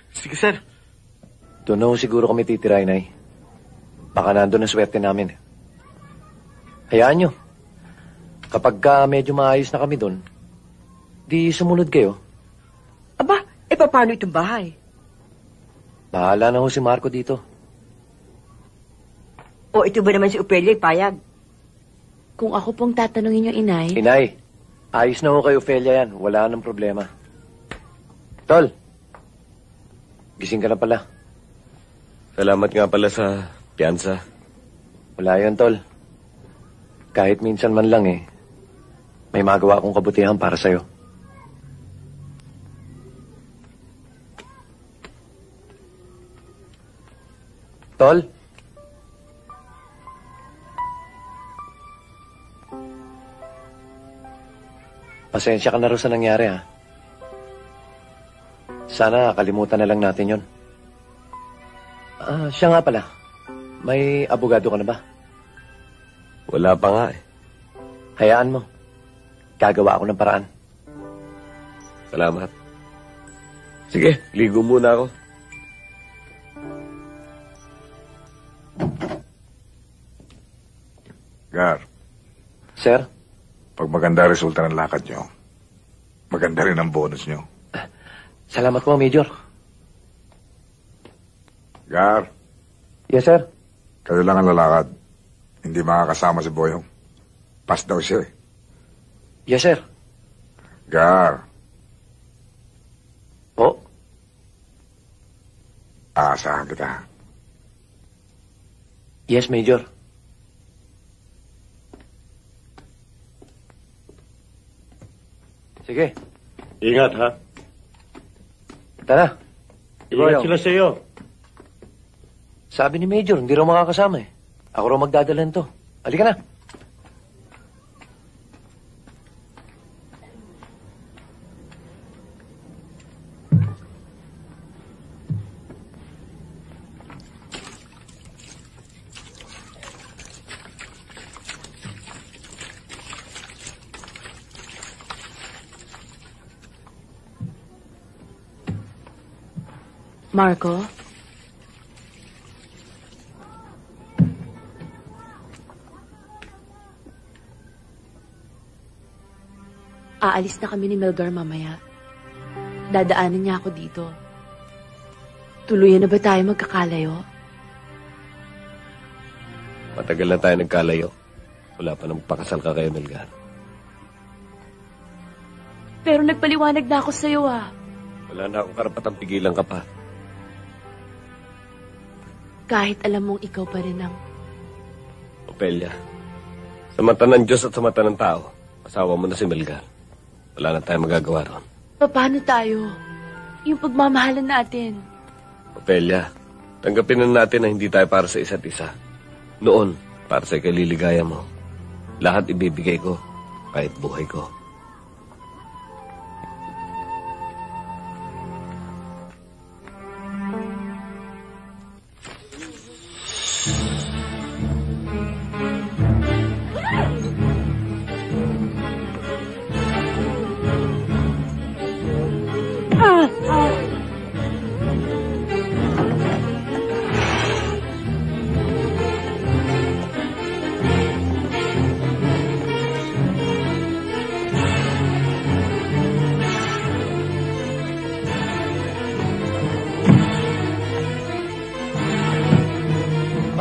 Sige, sir. Doon na ho siguro kami titira, Inay. Baka nandun ang swerte namin. Hayaan nyo. Kapag medyo maayos na kami doon, di sumunod kayo. Aba, paano itong bahay? Bahala na ho si Marco dito. O ito ba naman si Ophelia, payag? Kung ako pong tatanungin yung inay... Inay, ayos na ho kay Ophelia yan. Wala nang problema. Tol, gising ka na pala. Salamat nga pala sa piyansa. Wala yun, Tol. Kahit minsan man lang eh, may magawa akong kabutihan para sa'yo. Tol, Pasensya ka na rin sa nangyari, ha? Sana kalimutan na lang natin yon. Siya nga pala. May abogado ka na ba? Wala pa nga eh. Hayaan mo. Gagawa ako ng paraan. Salamat. Sige, ligo muna ako. Gar, Sir? pag maganda resulta ng lakad nyo, maganda rin ang bonus nyo. Salamat po, Major. Gar, Yes, sir. kayo lang ang lalakad. Hindi makakasama si Boyong. Pass daw siya eh. Yes, sir. Gar, Po? aasahan kita. Yes, Major. Sige. Ingat, ha? Tara. Ingat sila sa'yo. Sabi ni Major, hindi raw makakasama eh. Ako raw magdadala nito. Halika na. Marco? Aalis na kami ni Melgar mamaya. Dadaanan niya ako dito. Tuluyan na ba tayo magkakalayo? Matagal na tayo nagkalayo. Wala pa nang pakasal ka kayo, Melgar. Pero nagpaliwanag na ako sa'yo ah. Wala na akong karapatang pigilan ka pa. Kahit alam mong ikaw pa rin ang... Opelia, sa mata ng Diyos at sa mata ng tao, asawa mo na si Melgar. Wala na tayong magagawa ron. Paano tayo? Yung pagmamahalan natin. Opelia, tanggapin na natin na hindi tayo para sa isa't isa. Noon, para sa ikaliligaya mo. Lahat ibibigay ko, kahit buhay ko.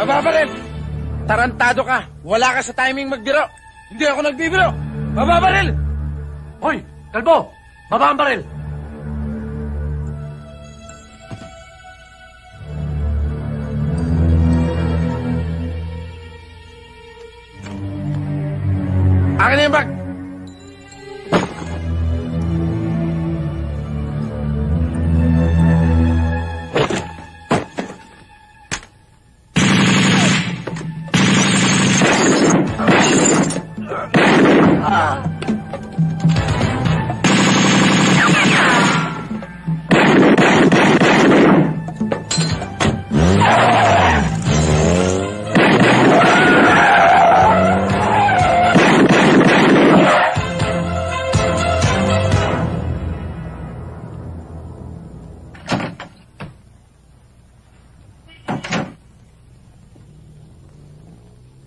Mababaril! Tarantado ka! Wala ka sa timing magbiro! Hindi ako nagbibiro! Mababaril! Hoy! Kalbo! Baba ang baril! Akin na yung bag!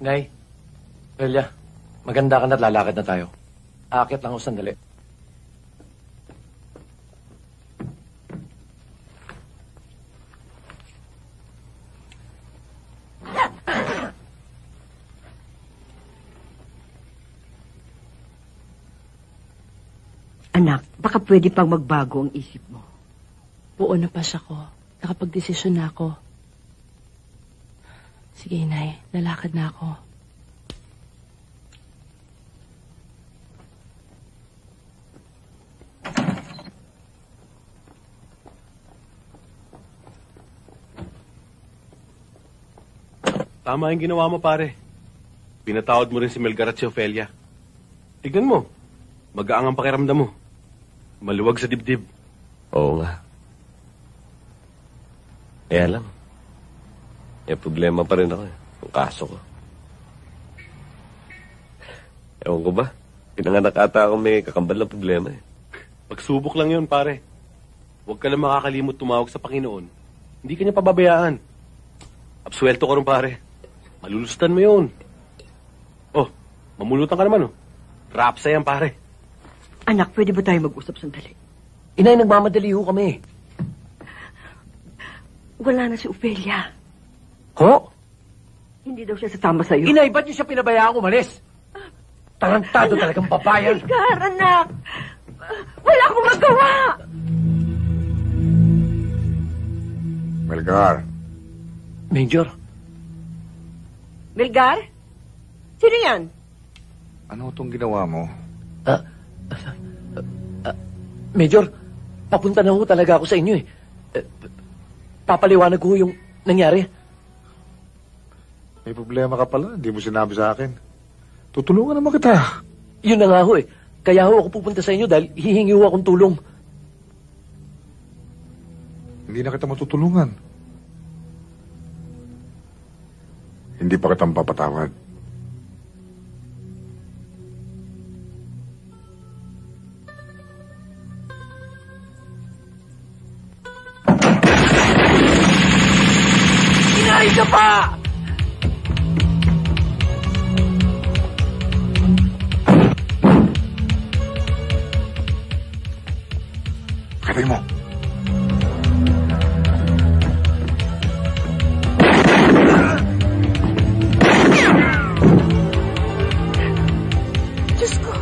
Nay, Elia, maganda ka na't lalakad na tayo. Aakyat lang ako sandali. Anak, baka pwede pang magbago ang isip mo. Buo na pa siya ko. Nakapag-desisyon na ako. Sige, Inay. Lalakad na ako. Tama yung ginawa mo, pare. Pinatawad mo rin si Melgar at si Ofelia. Tignan mo. Magaang ang pakiramdam mo. Maluwag sa dibdib. Oo nga. Kaya lang, may problema pa rin ako eh. Ang kaso ko. Ewan ko ba? Pinanganak ata ako may kakambal na problema eh. Pagsubok lang yun, pare. Huwag ka lang makakalimot tumawag sa Panginoon. Hindi ka niya pababayaan. Absuelto ko rin, pare. Malulustan mo yun. Oh, mamulutan ka naman, oh. Rapsa yan, pare. Anak, pwede ba tayo mag-usap sandali? Inay, nagmamadali ho kami. Wala na si Ofelia. Ho? Hindi daw siya sasama sa'yo. Inay, ba't niyo siya pinabayaan umalis? Tarantado talagang babayan. Melgar, anak! Wala akong magawa! Melgar. Major? Melgar? Sino yan? Ano itong ginawa mo? Major, papunta na ho talaga ako sa inyo eh. Papaliwanag ko yung nangyari. May problema ka pala, hindi mo sinabi sa akin. Tutulungan naman kita. Yun na nga ho eh. Kaya ho ako pupunta sa inyo dahil hihingi ho akong tulong. Hindi na kita matutulungan. Hindi pa kitang papatawad. Inay ka pa! Katay mo. Diyos ko.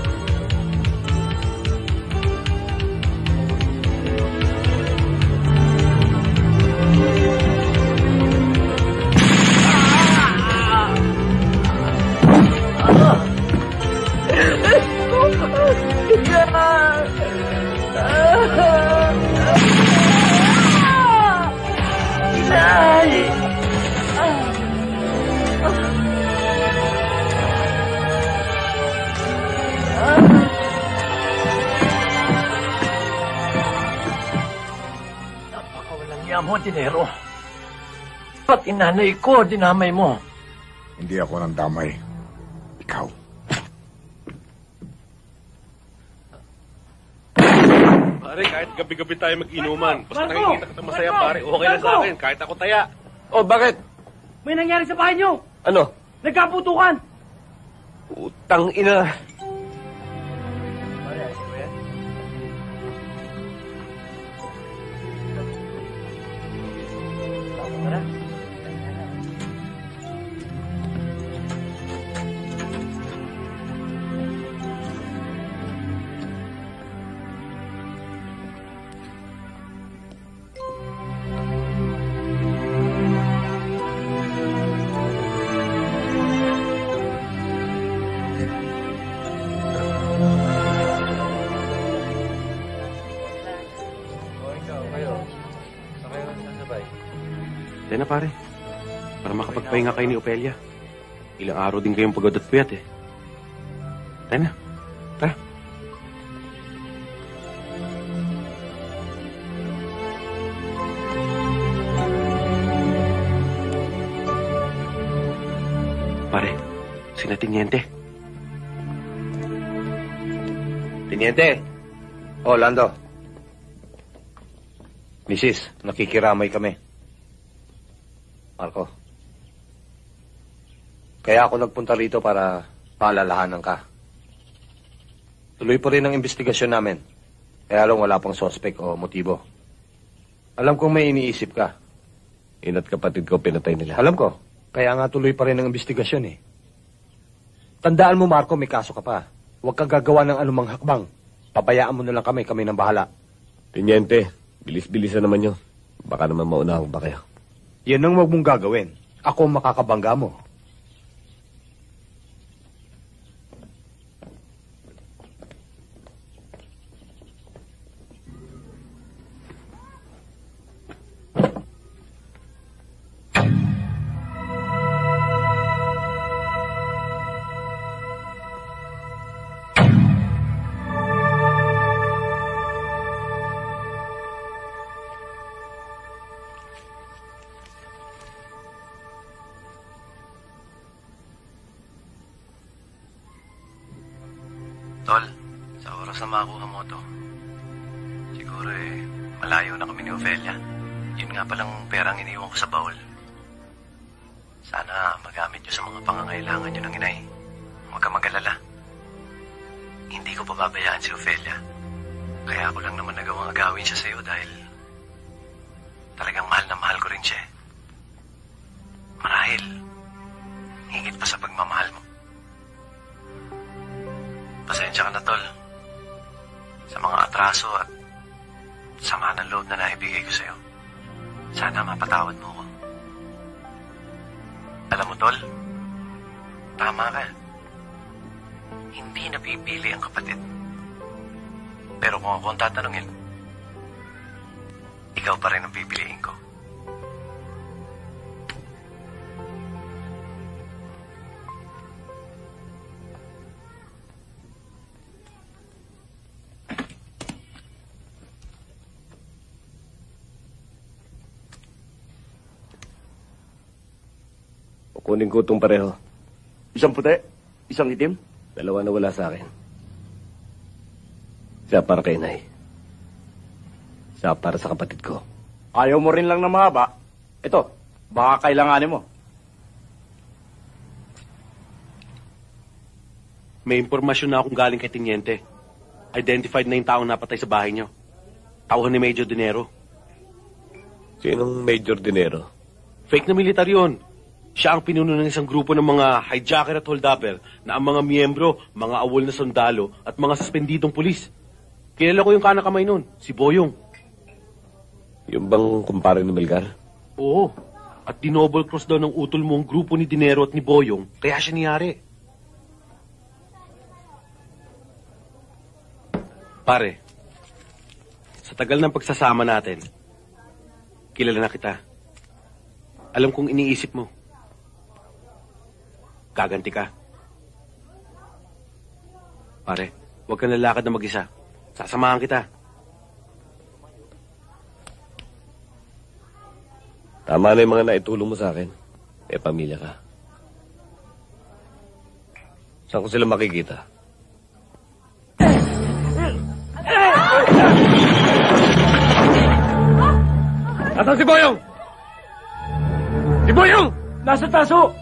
Napakawalang niya mo, dinero. Ba't inanay ko, dinamay mo? Hindi ako nang damay. Ikaw. Pare, kahit gabi-gabi tayo mag-inuman. Basta nakikita kita masaya, pare. Okay lang sa akin, kahit ako taya. Oh, bakit? May nangyari sa bahay niyo. Ano? Nagkaputukan. Utang ina. Tayo na, pare. Para makapagpahinga kayo ni Ofelia. Ilang araw din kayong pagod at puyat eh. Tayo na. Tara. Pare, sina Tiniente. Tiniente. Oh, Lando. Misis, nakikiramay kami. Marco. Kaya ako nagpunta rito para paalalahanan ka. Tuloy pa rin ang investigasyon namin. Kaya lang wala pang suspect o motibo. Alam kong may iniisip ka. Ina't kapatid ko pinatay nila. Alam ko. Kaya nga tuloy pa rin ang investigasyon eh. Tandaan mo, Marco, may kaso ka pa. Huwag kang gagawa ng anumang hakbang. Pabayaan mo na lang kami nang bahala. Tiniente, bilis-bilisan naman yun. Baka naman maunahan ba kayo? Yan ang wag mong gagawin. Ako ang makakabangga mo. Tol, sa oras na makuha mo to, siguro malayo na kami ni Ofelia. Yun nga palang perang iniwan ko sa baul. Sana magamit nyo sa mga pangangailangan nyo ng inay. Huwag ka mag-alala. Hindi ko pababayaan si Ofelia. Kaya ako lang naman nagawang agawin siya sa'yo dahil talagang mahal na mahal ko rin siya. Marahil, higit pa sa pagmamahal mo. Pasensya ka na, Tol. Sa mga atraso at sama ng loob na naibigay ko sa'yo. Sana mapatawad mo ko. Alam mo, Tol, tama ka. Hindi napipili ang kapatid. Pero kung ako ang tatanungin, ikaw pa rin ang pipiliin ko. Kunin ko itong pareho. Isang puti, isang itim. Dalawa na wala sa akin. Isa para kay Nay. Isa para sa kapatid ko. Ayaw mo rin lang na mahaba. Ito, baka kailanganin mo. May impormasyon na akong galing kay Tiniente. Identified na yung taong napatay sa bahay niyo. Tauhan ni Major Dinero. Sinong Major Dinero? Fake na militar yun. Siya ang pinuno ng isang grupo ng mga hijacker at holdupper na ang mga miyembro, mga awol na sundalo at mga suspendidong pulis. Kilala ko yung kanakamay nun, si Boyong. Yung bang kumpare ni Melgar? Oo. At dinouble cross daw ng utol mo ang grupo ni Dinero at ni Boyong, kaya siya niyari. Pare, sa tagal ng pagsasama natin, kilala na kita. Alam kong iniisip mo. Gaganti ka. Pare, huwag kang lalakad na mag-isa. Sasamahan kita. Tama na yung mga naitulong mo sa akin. Eh, pamilya ka. Saan ko sila makikita? Nasaan si Boyong? Si Boyong! Nasa taso!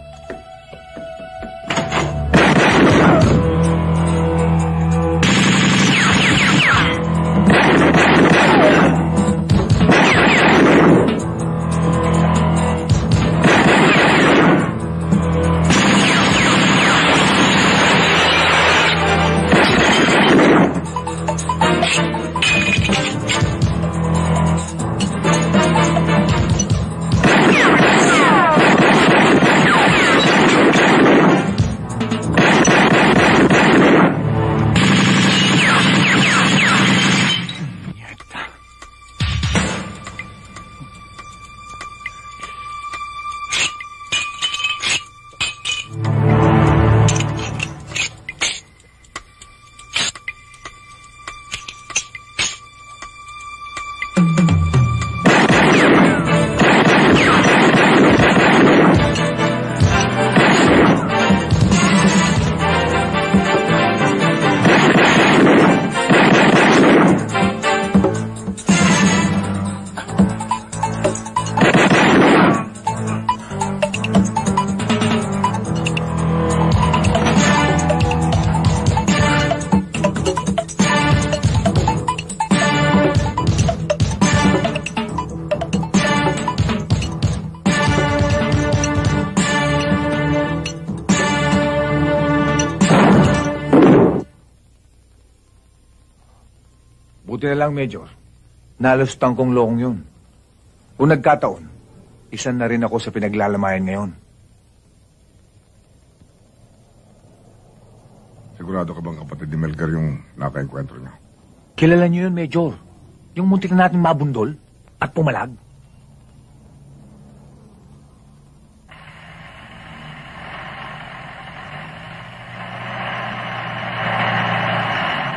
Buti na lang, Major. Nalustang kong lokong yun. Kung nagkataon, isa na rin ako sa pinaglalamayan ngayon. Sigurado ka bang kapatid ni Melgar yung nakaenkwentro niyo? Kilala niyo yun, Major. Yung muntik na natin mabundol at pumalag.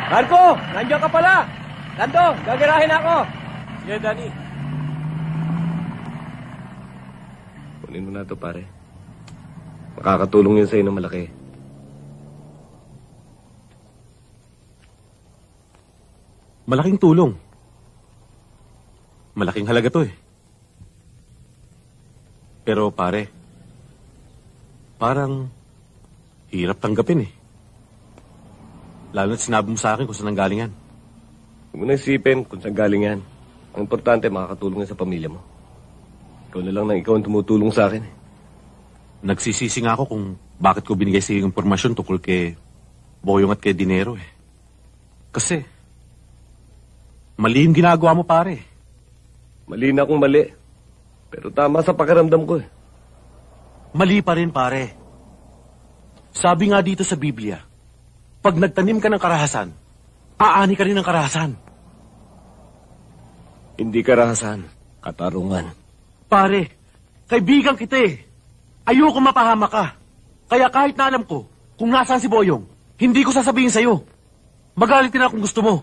Marco! Nandiyan ka pala! Lando, gagarahin ako! Yeah, Danny. Kunin mo na ito, pare. Makakatulong yun sa'yo ng malaki. Malaking tulong. Malaking halaga to eh. Pero pare, parang hirap tanggapin eh. Lalo na't sinabi mo sa akin kung saan nanggaling yan. Huwag mo na isipin kung saan galing yan. Ang importante, makakatulong yan sa pamilya mo. Ikaw na lang ikaw ang tumutulong sa akin eh. Nagsisisi nga ako kung bakit ko binigay sa iyo yung impormasyon tungkol kay Boyong at kay Dinero eh. Kasi, mali yung ginagawa mo pare. Mali na akong mali. Pero tama sa pakiramdam ko eh. Mali pa rin pare. Sabi nga dito sa Biblia, pag nagtanim ka ng karahasan, aani ka rin ng karahasan. Hindi karahasan, katarungan. Pare, kaibigan kita eh. Ayoko mapahama ka. Kaya kahit na alam ko kung nasaan si Boyong, hindi ko sasabihin sa'yo. Magalit na kung gusto mo.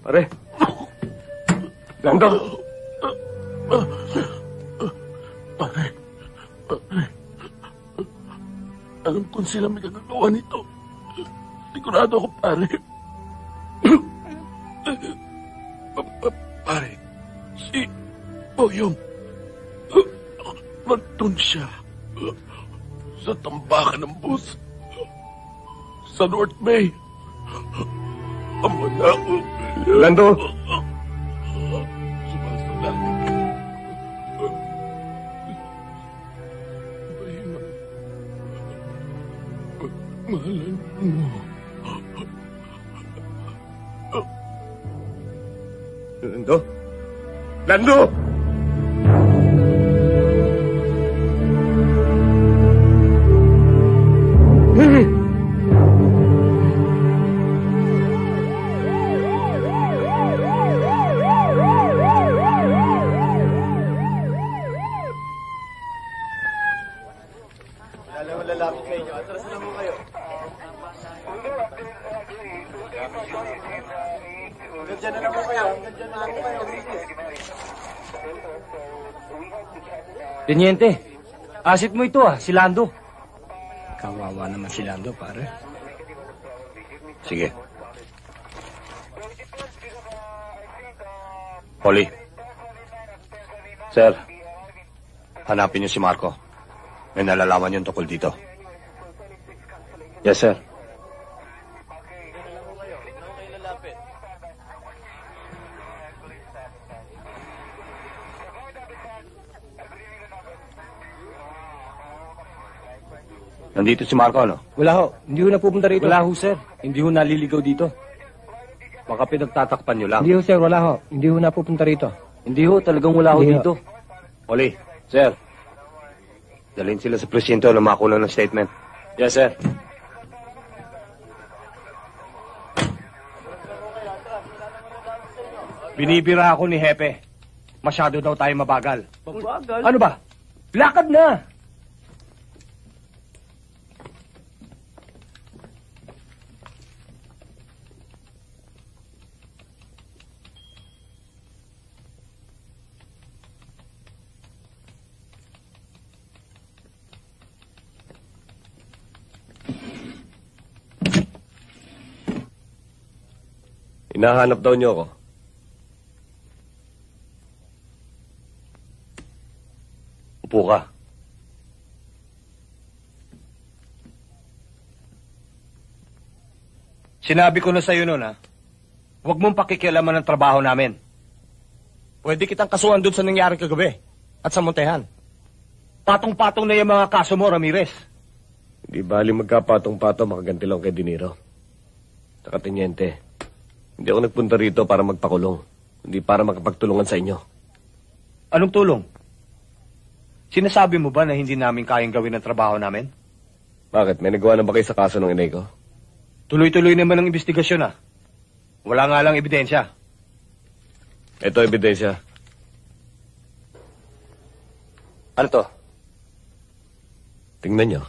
Pare. Lando. Pare. Alam kung sila may gagagawa nito. Sigurado ako, pare. Pare, si Boyong, nandun siya sa tambakan ng bus sa North Bay. Amo na ako. Lando. Sumasalangit ka. Mahalan mo. Lando? Lando! Lalapit kayo. Atras na mo kayo. Nandiyan na lang po kayo. Nandiyan na lang po kayo. Teniente, asit mo ito si Lando. Kawawa naman si Lando, pare. Sige. Polly. Sir, hanapin niyo si Marco. May nalalaman yung tungkol dito. Yes, sir. Nandito si Marco, ano? Wala ho. Hindi ho napupunta rito. Wala ho, sir. Hindi ho naliligaw dito. Baka pinagtatakpan niyo lang. Hindi ho, sir. Wala ho. Hindi ho napupunta rito. Hindi ho, talagang wala ho Hindi ho. dito. Oli, sir. Dalhin sila sa presinto na makuha ng statement. Yes, sir. Binibira ako ni Hepe. Masyado daw tayo mabagal. Mabagal? Ano ba? Lakad na! Hinahanap daw niyo ako. Upo ka. Sinabi ko na sa'yo noon, ha? Huwag mong pakikialaman ng trabaho namin. Pwede kitang kasuhan doon sa nangyari kagabi at sa Montehan. Patong-patong na yung mga kaso mo, Ramirez. Hindi bali magkapatong-patong makaganti lang kay Dinero. Saka Teniente, hindi ako nagpunta rito para magpakulong. Hindi para makapagtulungan sa inyo. Anong tulong? Sinasabi mo ba na hindi namin kayang gawin ang trabaho namin? Bakit? May nagawa na ba kayo sa kaso ng inay ko? Tuloy-tuloy naman ang investigasyon, ha? Wala nga lang ebidensya. Ito ebidensya. Ano to? Tingnan nyo.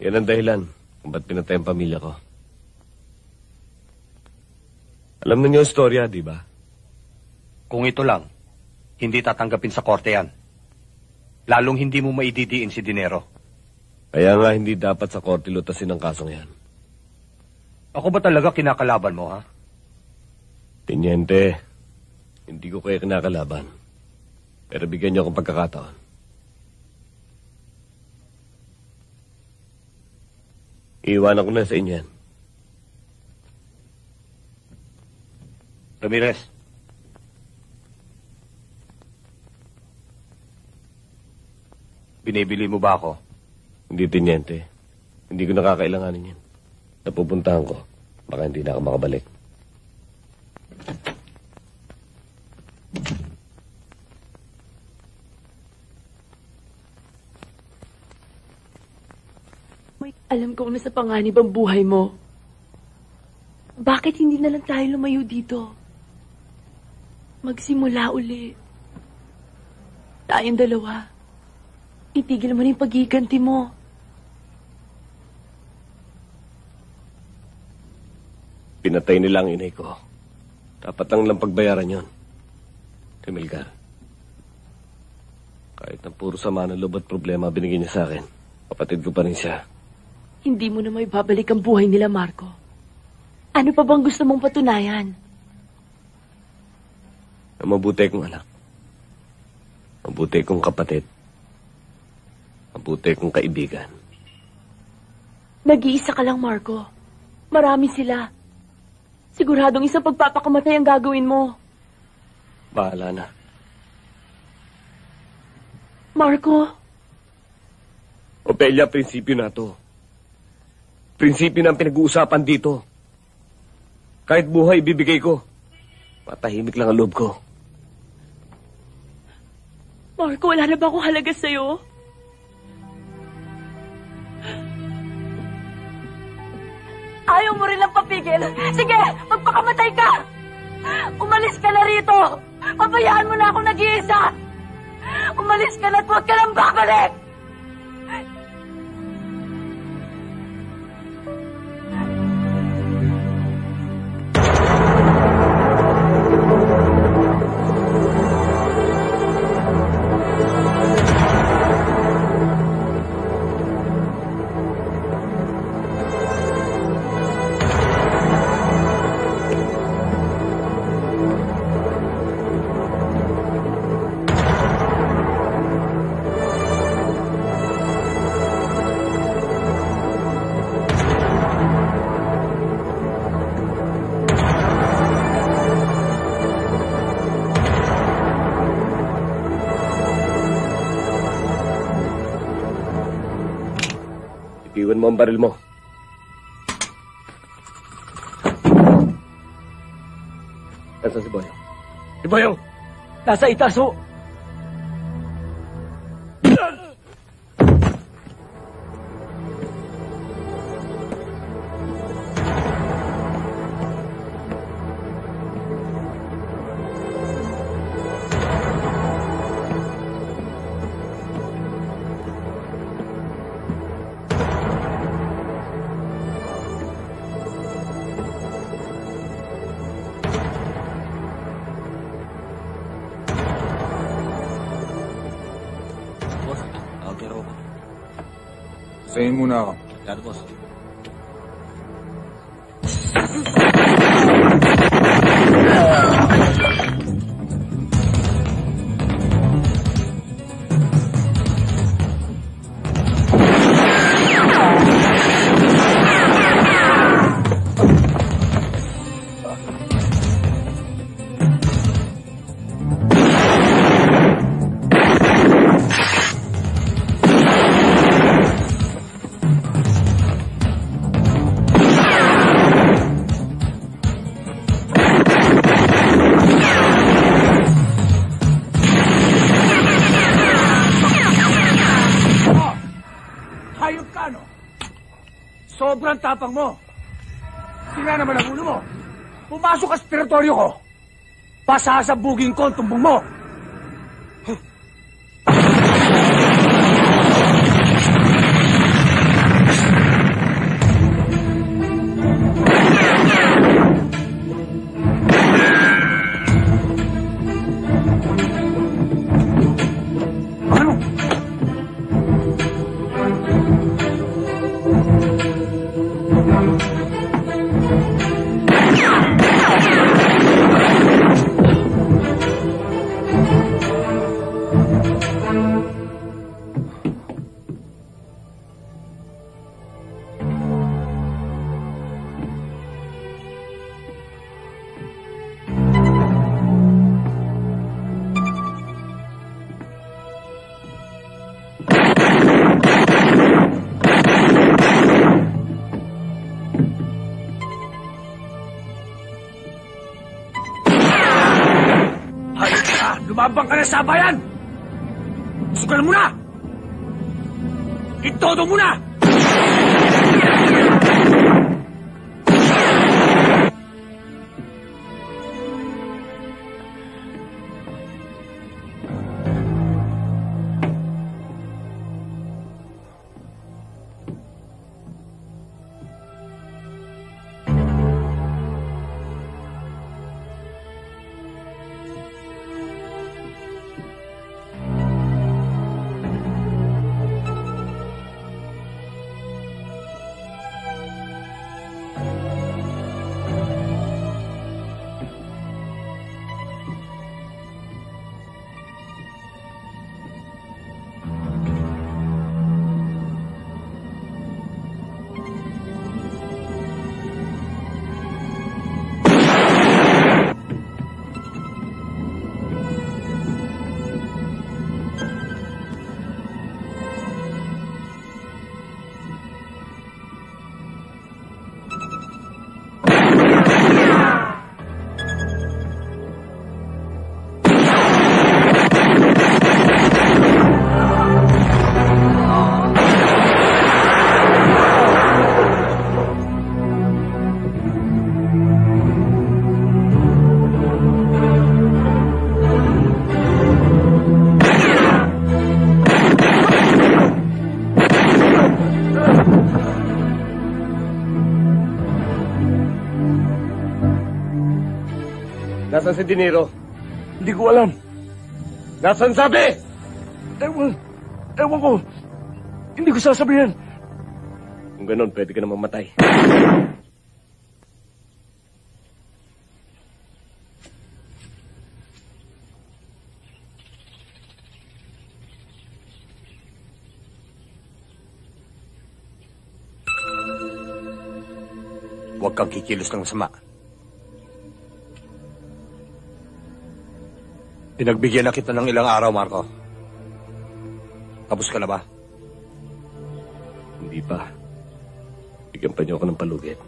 Yan ang dahilan kung ba't pinatay ang pamilya ko. Alam na niyo ang storya, di ba? Kung ito lang, hindi tatanggapin sa korte yan. Lalong hindi mo maididiin si Dinero. Kaya nga hindi dapat sa korte lutasin ang kasong yan. Ako ba talaga kinakalaban mo, ha? Teniente, hindi ko kayo kinakalaban. Pero bigyan niyo akong pagkakataon. Iiwanan ko na sa inyo yan. Ramirez. Binibili mo ba ako? Hindi, Teniente. Hindi ko nakakailanganin yan. Napupuntahan ko. Baka hindi na ako makabalik. Alam ko na sa panganib ang buhay mo. Bakit hindi na lang tayo lumayo dito? Magsimula uli. Tayong dalawa. Itigil mo na yung paghiganti mo. Pinatay nila ang inay ko. Dapat lang pagbayaran yon. Remilgar. Kahit na puro sama ng loob at problema binigyan niya sa akin, kapatid ko pa rin siya. Hindi mo na may babalik ang buhay nila, Marco. Ano pa bang gusto mong patunayan? Na mabuti kong anak. Mabuti kong kapatid. Mabuti kong kaibigan. Nag-iisa ka lang, Marco. Marami sila. Siguradong isang pagpapakamatay ang gagawin mo. Bahala na. Marco? Opelia, prinsipyo na to. Prinsipyo na ang pinag-uusapan dito. Kahit buhay ibibigay ko, matahimik lang ang loob ko. Marco, wala na ba akong halaga sa'yo? Ayaw mo rin lang papigil. Sige, magpakamatay ka! Umalis ka na rito! Pabayaan mo na akong nag-iisa! Umalis ka na at huwag ka nang babalik! Iwan mo ang baril mo. Nasaan si Boyong? Si Boyong! Nasa itaas ho. Stayin muna ako. Yan, boss. Hayop ka, no? Sobrang tapang mo. Sira naman ang ulo mo. Pumasok ka sa teritoryo ko. Pasasabugin ko ang tumbong mo. Lumabang ka na sa bayan! Sugal mo na! Itodo mo na! Nasaan si Dinero? Hindi ko alam. Nasaan sabi? Ewan ko. Hindi ko sasabihin. Kung ganun, pwede ka na mamatay. Huwag kang kikilos ng masama. Pinagbigyan na kita ng ilang araw, Marco. Tapos ka na ba? Hindi pa. Bigyan pa niyo ako ng palugit.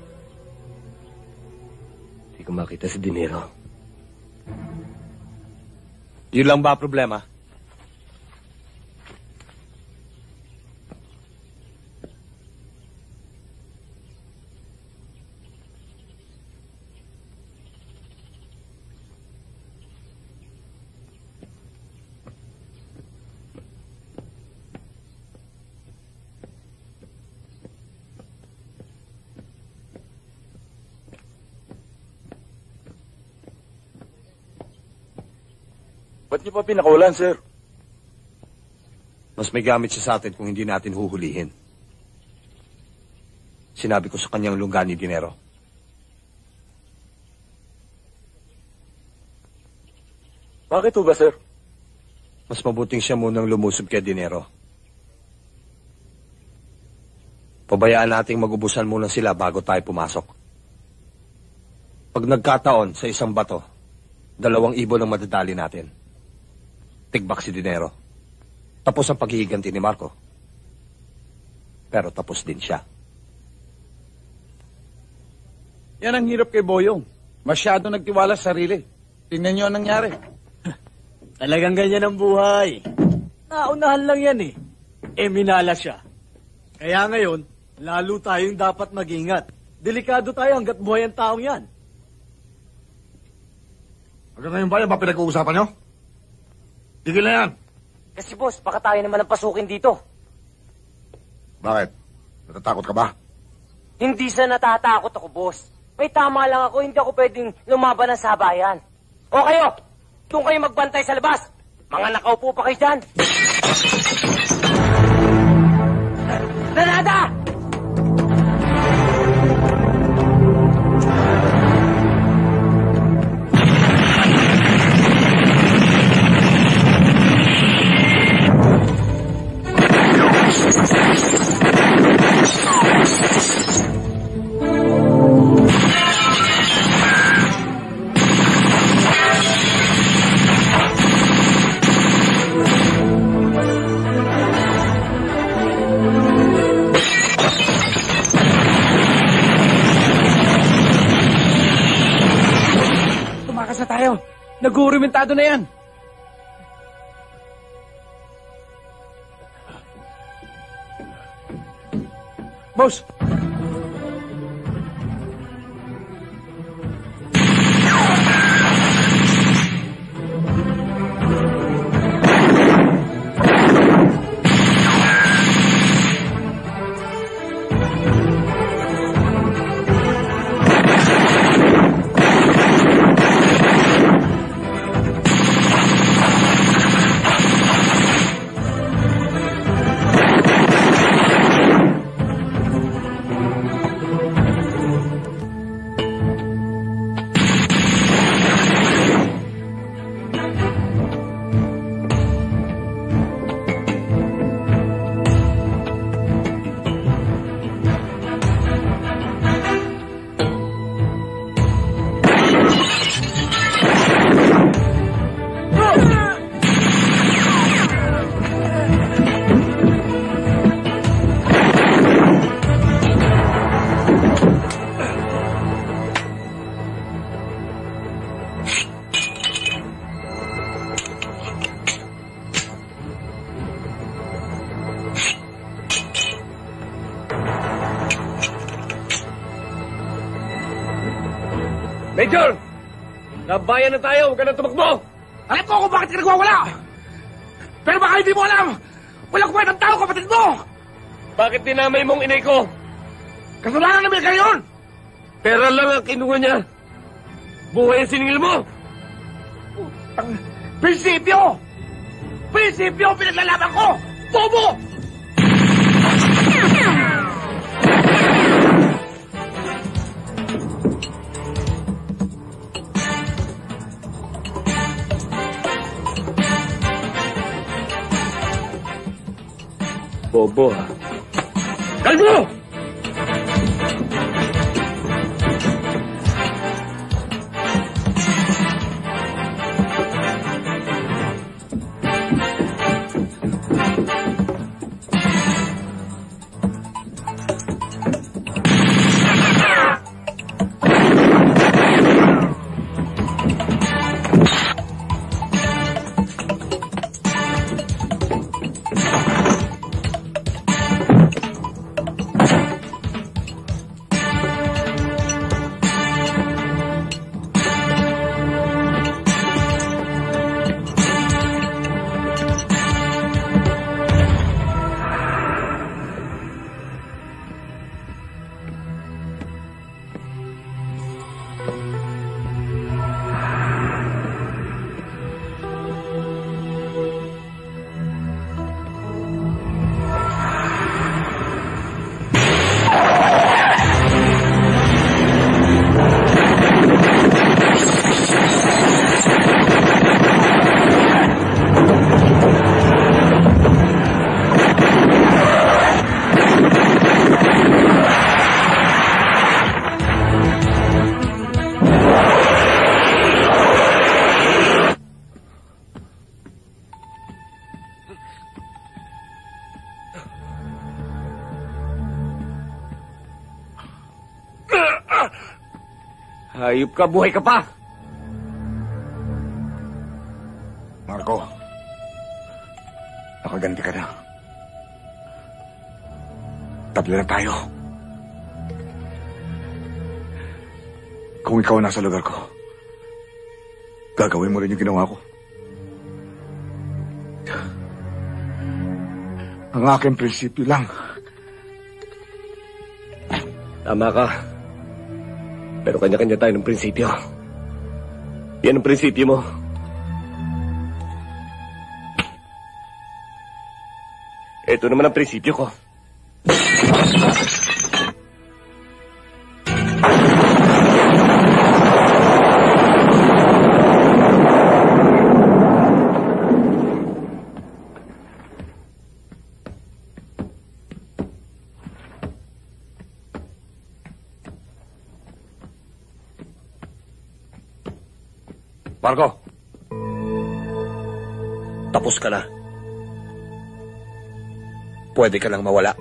Hindi ko makita si Dinero. Yun lang ba problema? Ba't niyo pa pinakawalan, sir? Mas may gamit siya sa atin kung hindi natin huhulihin. Sinabi ko sa kanyang lungga ni Dinero. Bakit ho ba, sir? Mas mabuting siya munang lumusob kay Dinero. Pabayaan nating magubusan muna sila bago tayo pumasok. Pag nagkataon sa isang bato, 2 ibon ang madadali natin. Tigbak si Dinero. Tapos ang paghihiganti ni Marco. Pero tapos din siya. Yan ang hirap kay Boyong. Masyado nagtiwala sa sarili. Tingnan niyo ang nangyari. Talagang ganyan ang buhay. Naunahan lang yan eh. Minala siya. Kaya ngayon, lalo tayong dapat mag-ingat. Delikado tayo hanggat buhay ang taong yan. Hanggang ngayon ba yan ba pinag-uusapan nyo? Tigil na yan. Kasi boss, baka tayo naman ang pasukin dito. Bakit? Natatakot ka ba? Hindi sa natatakot ako, boss. May tama lang ako, hindi ako pwedeng lumaban ng sabayan. O kayo, doon kayo magbantay sa labas. Mga nakaupo pa kayo dyan. Granada! Nag-uurimentado na yan. Boss! Major! Nabayan na tayo, huwag ka na tumakbo! Alam ko kung bakit ka nagwawala! Pero baka hindi mo alam! Walang kwentang tao, kapatid mo! Bakit dinamay mong inay ko? Kasalanan namin kayo yun! Pera lang ang kinuha niya. Buhay ang siningil mo! Prinsipyo! Prinsipyo ang pinaglalaban ko! Bobo! Bobo, ha? Kalbo! Hayop ka, buhay ka pa! Marco, nakaganti ka na. Tabla na tayo. Kung ikaw nasa lugar ko, gagawin mo rin yung ginawa ko. Ang aking prinsipyo lang. Tama ka. Pero kanya-kanya tayo ng prinsipyo. Yan ang prinsipyo mo. Ito naman ang prinsipyo ko. Marco, tapos ka na. Pwede ka lang mawala.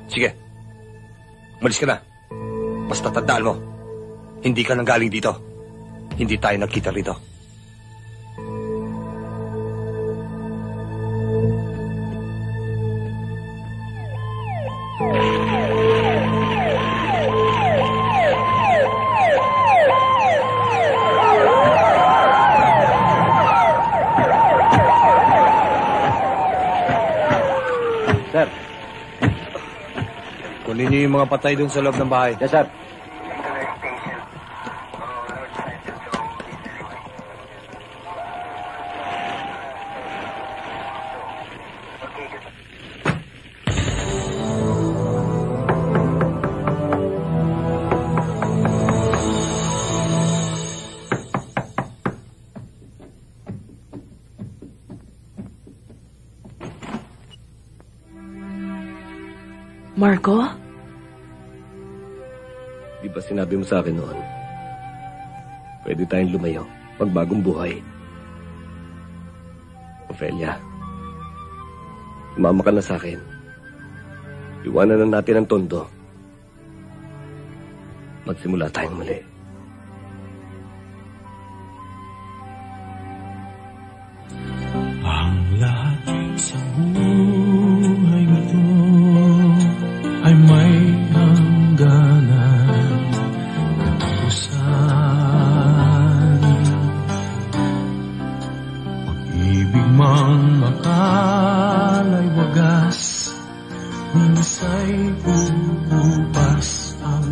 Sige, umalis ka na. Basta tandaan mo, hindi ka nang galing dito. Hindi tayo nagkita rito. Sir, kunin niyo yung mga patay doon sa loob ng bahay. Yes, sir. Marco? Di ba sinabi mo sa akin noon, pwede tayong lumayo, magbagong buhay. Ophelia, umama ka na sa akin. Iwanan na natin ang tondo. Magsimula tayong muli. Ang lahat sa buhay ito ay may hangganan, katapusan. Pag-ibig mang makalay wagas, minsa'y bubupas ang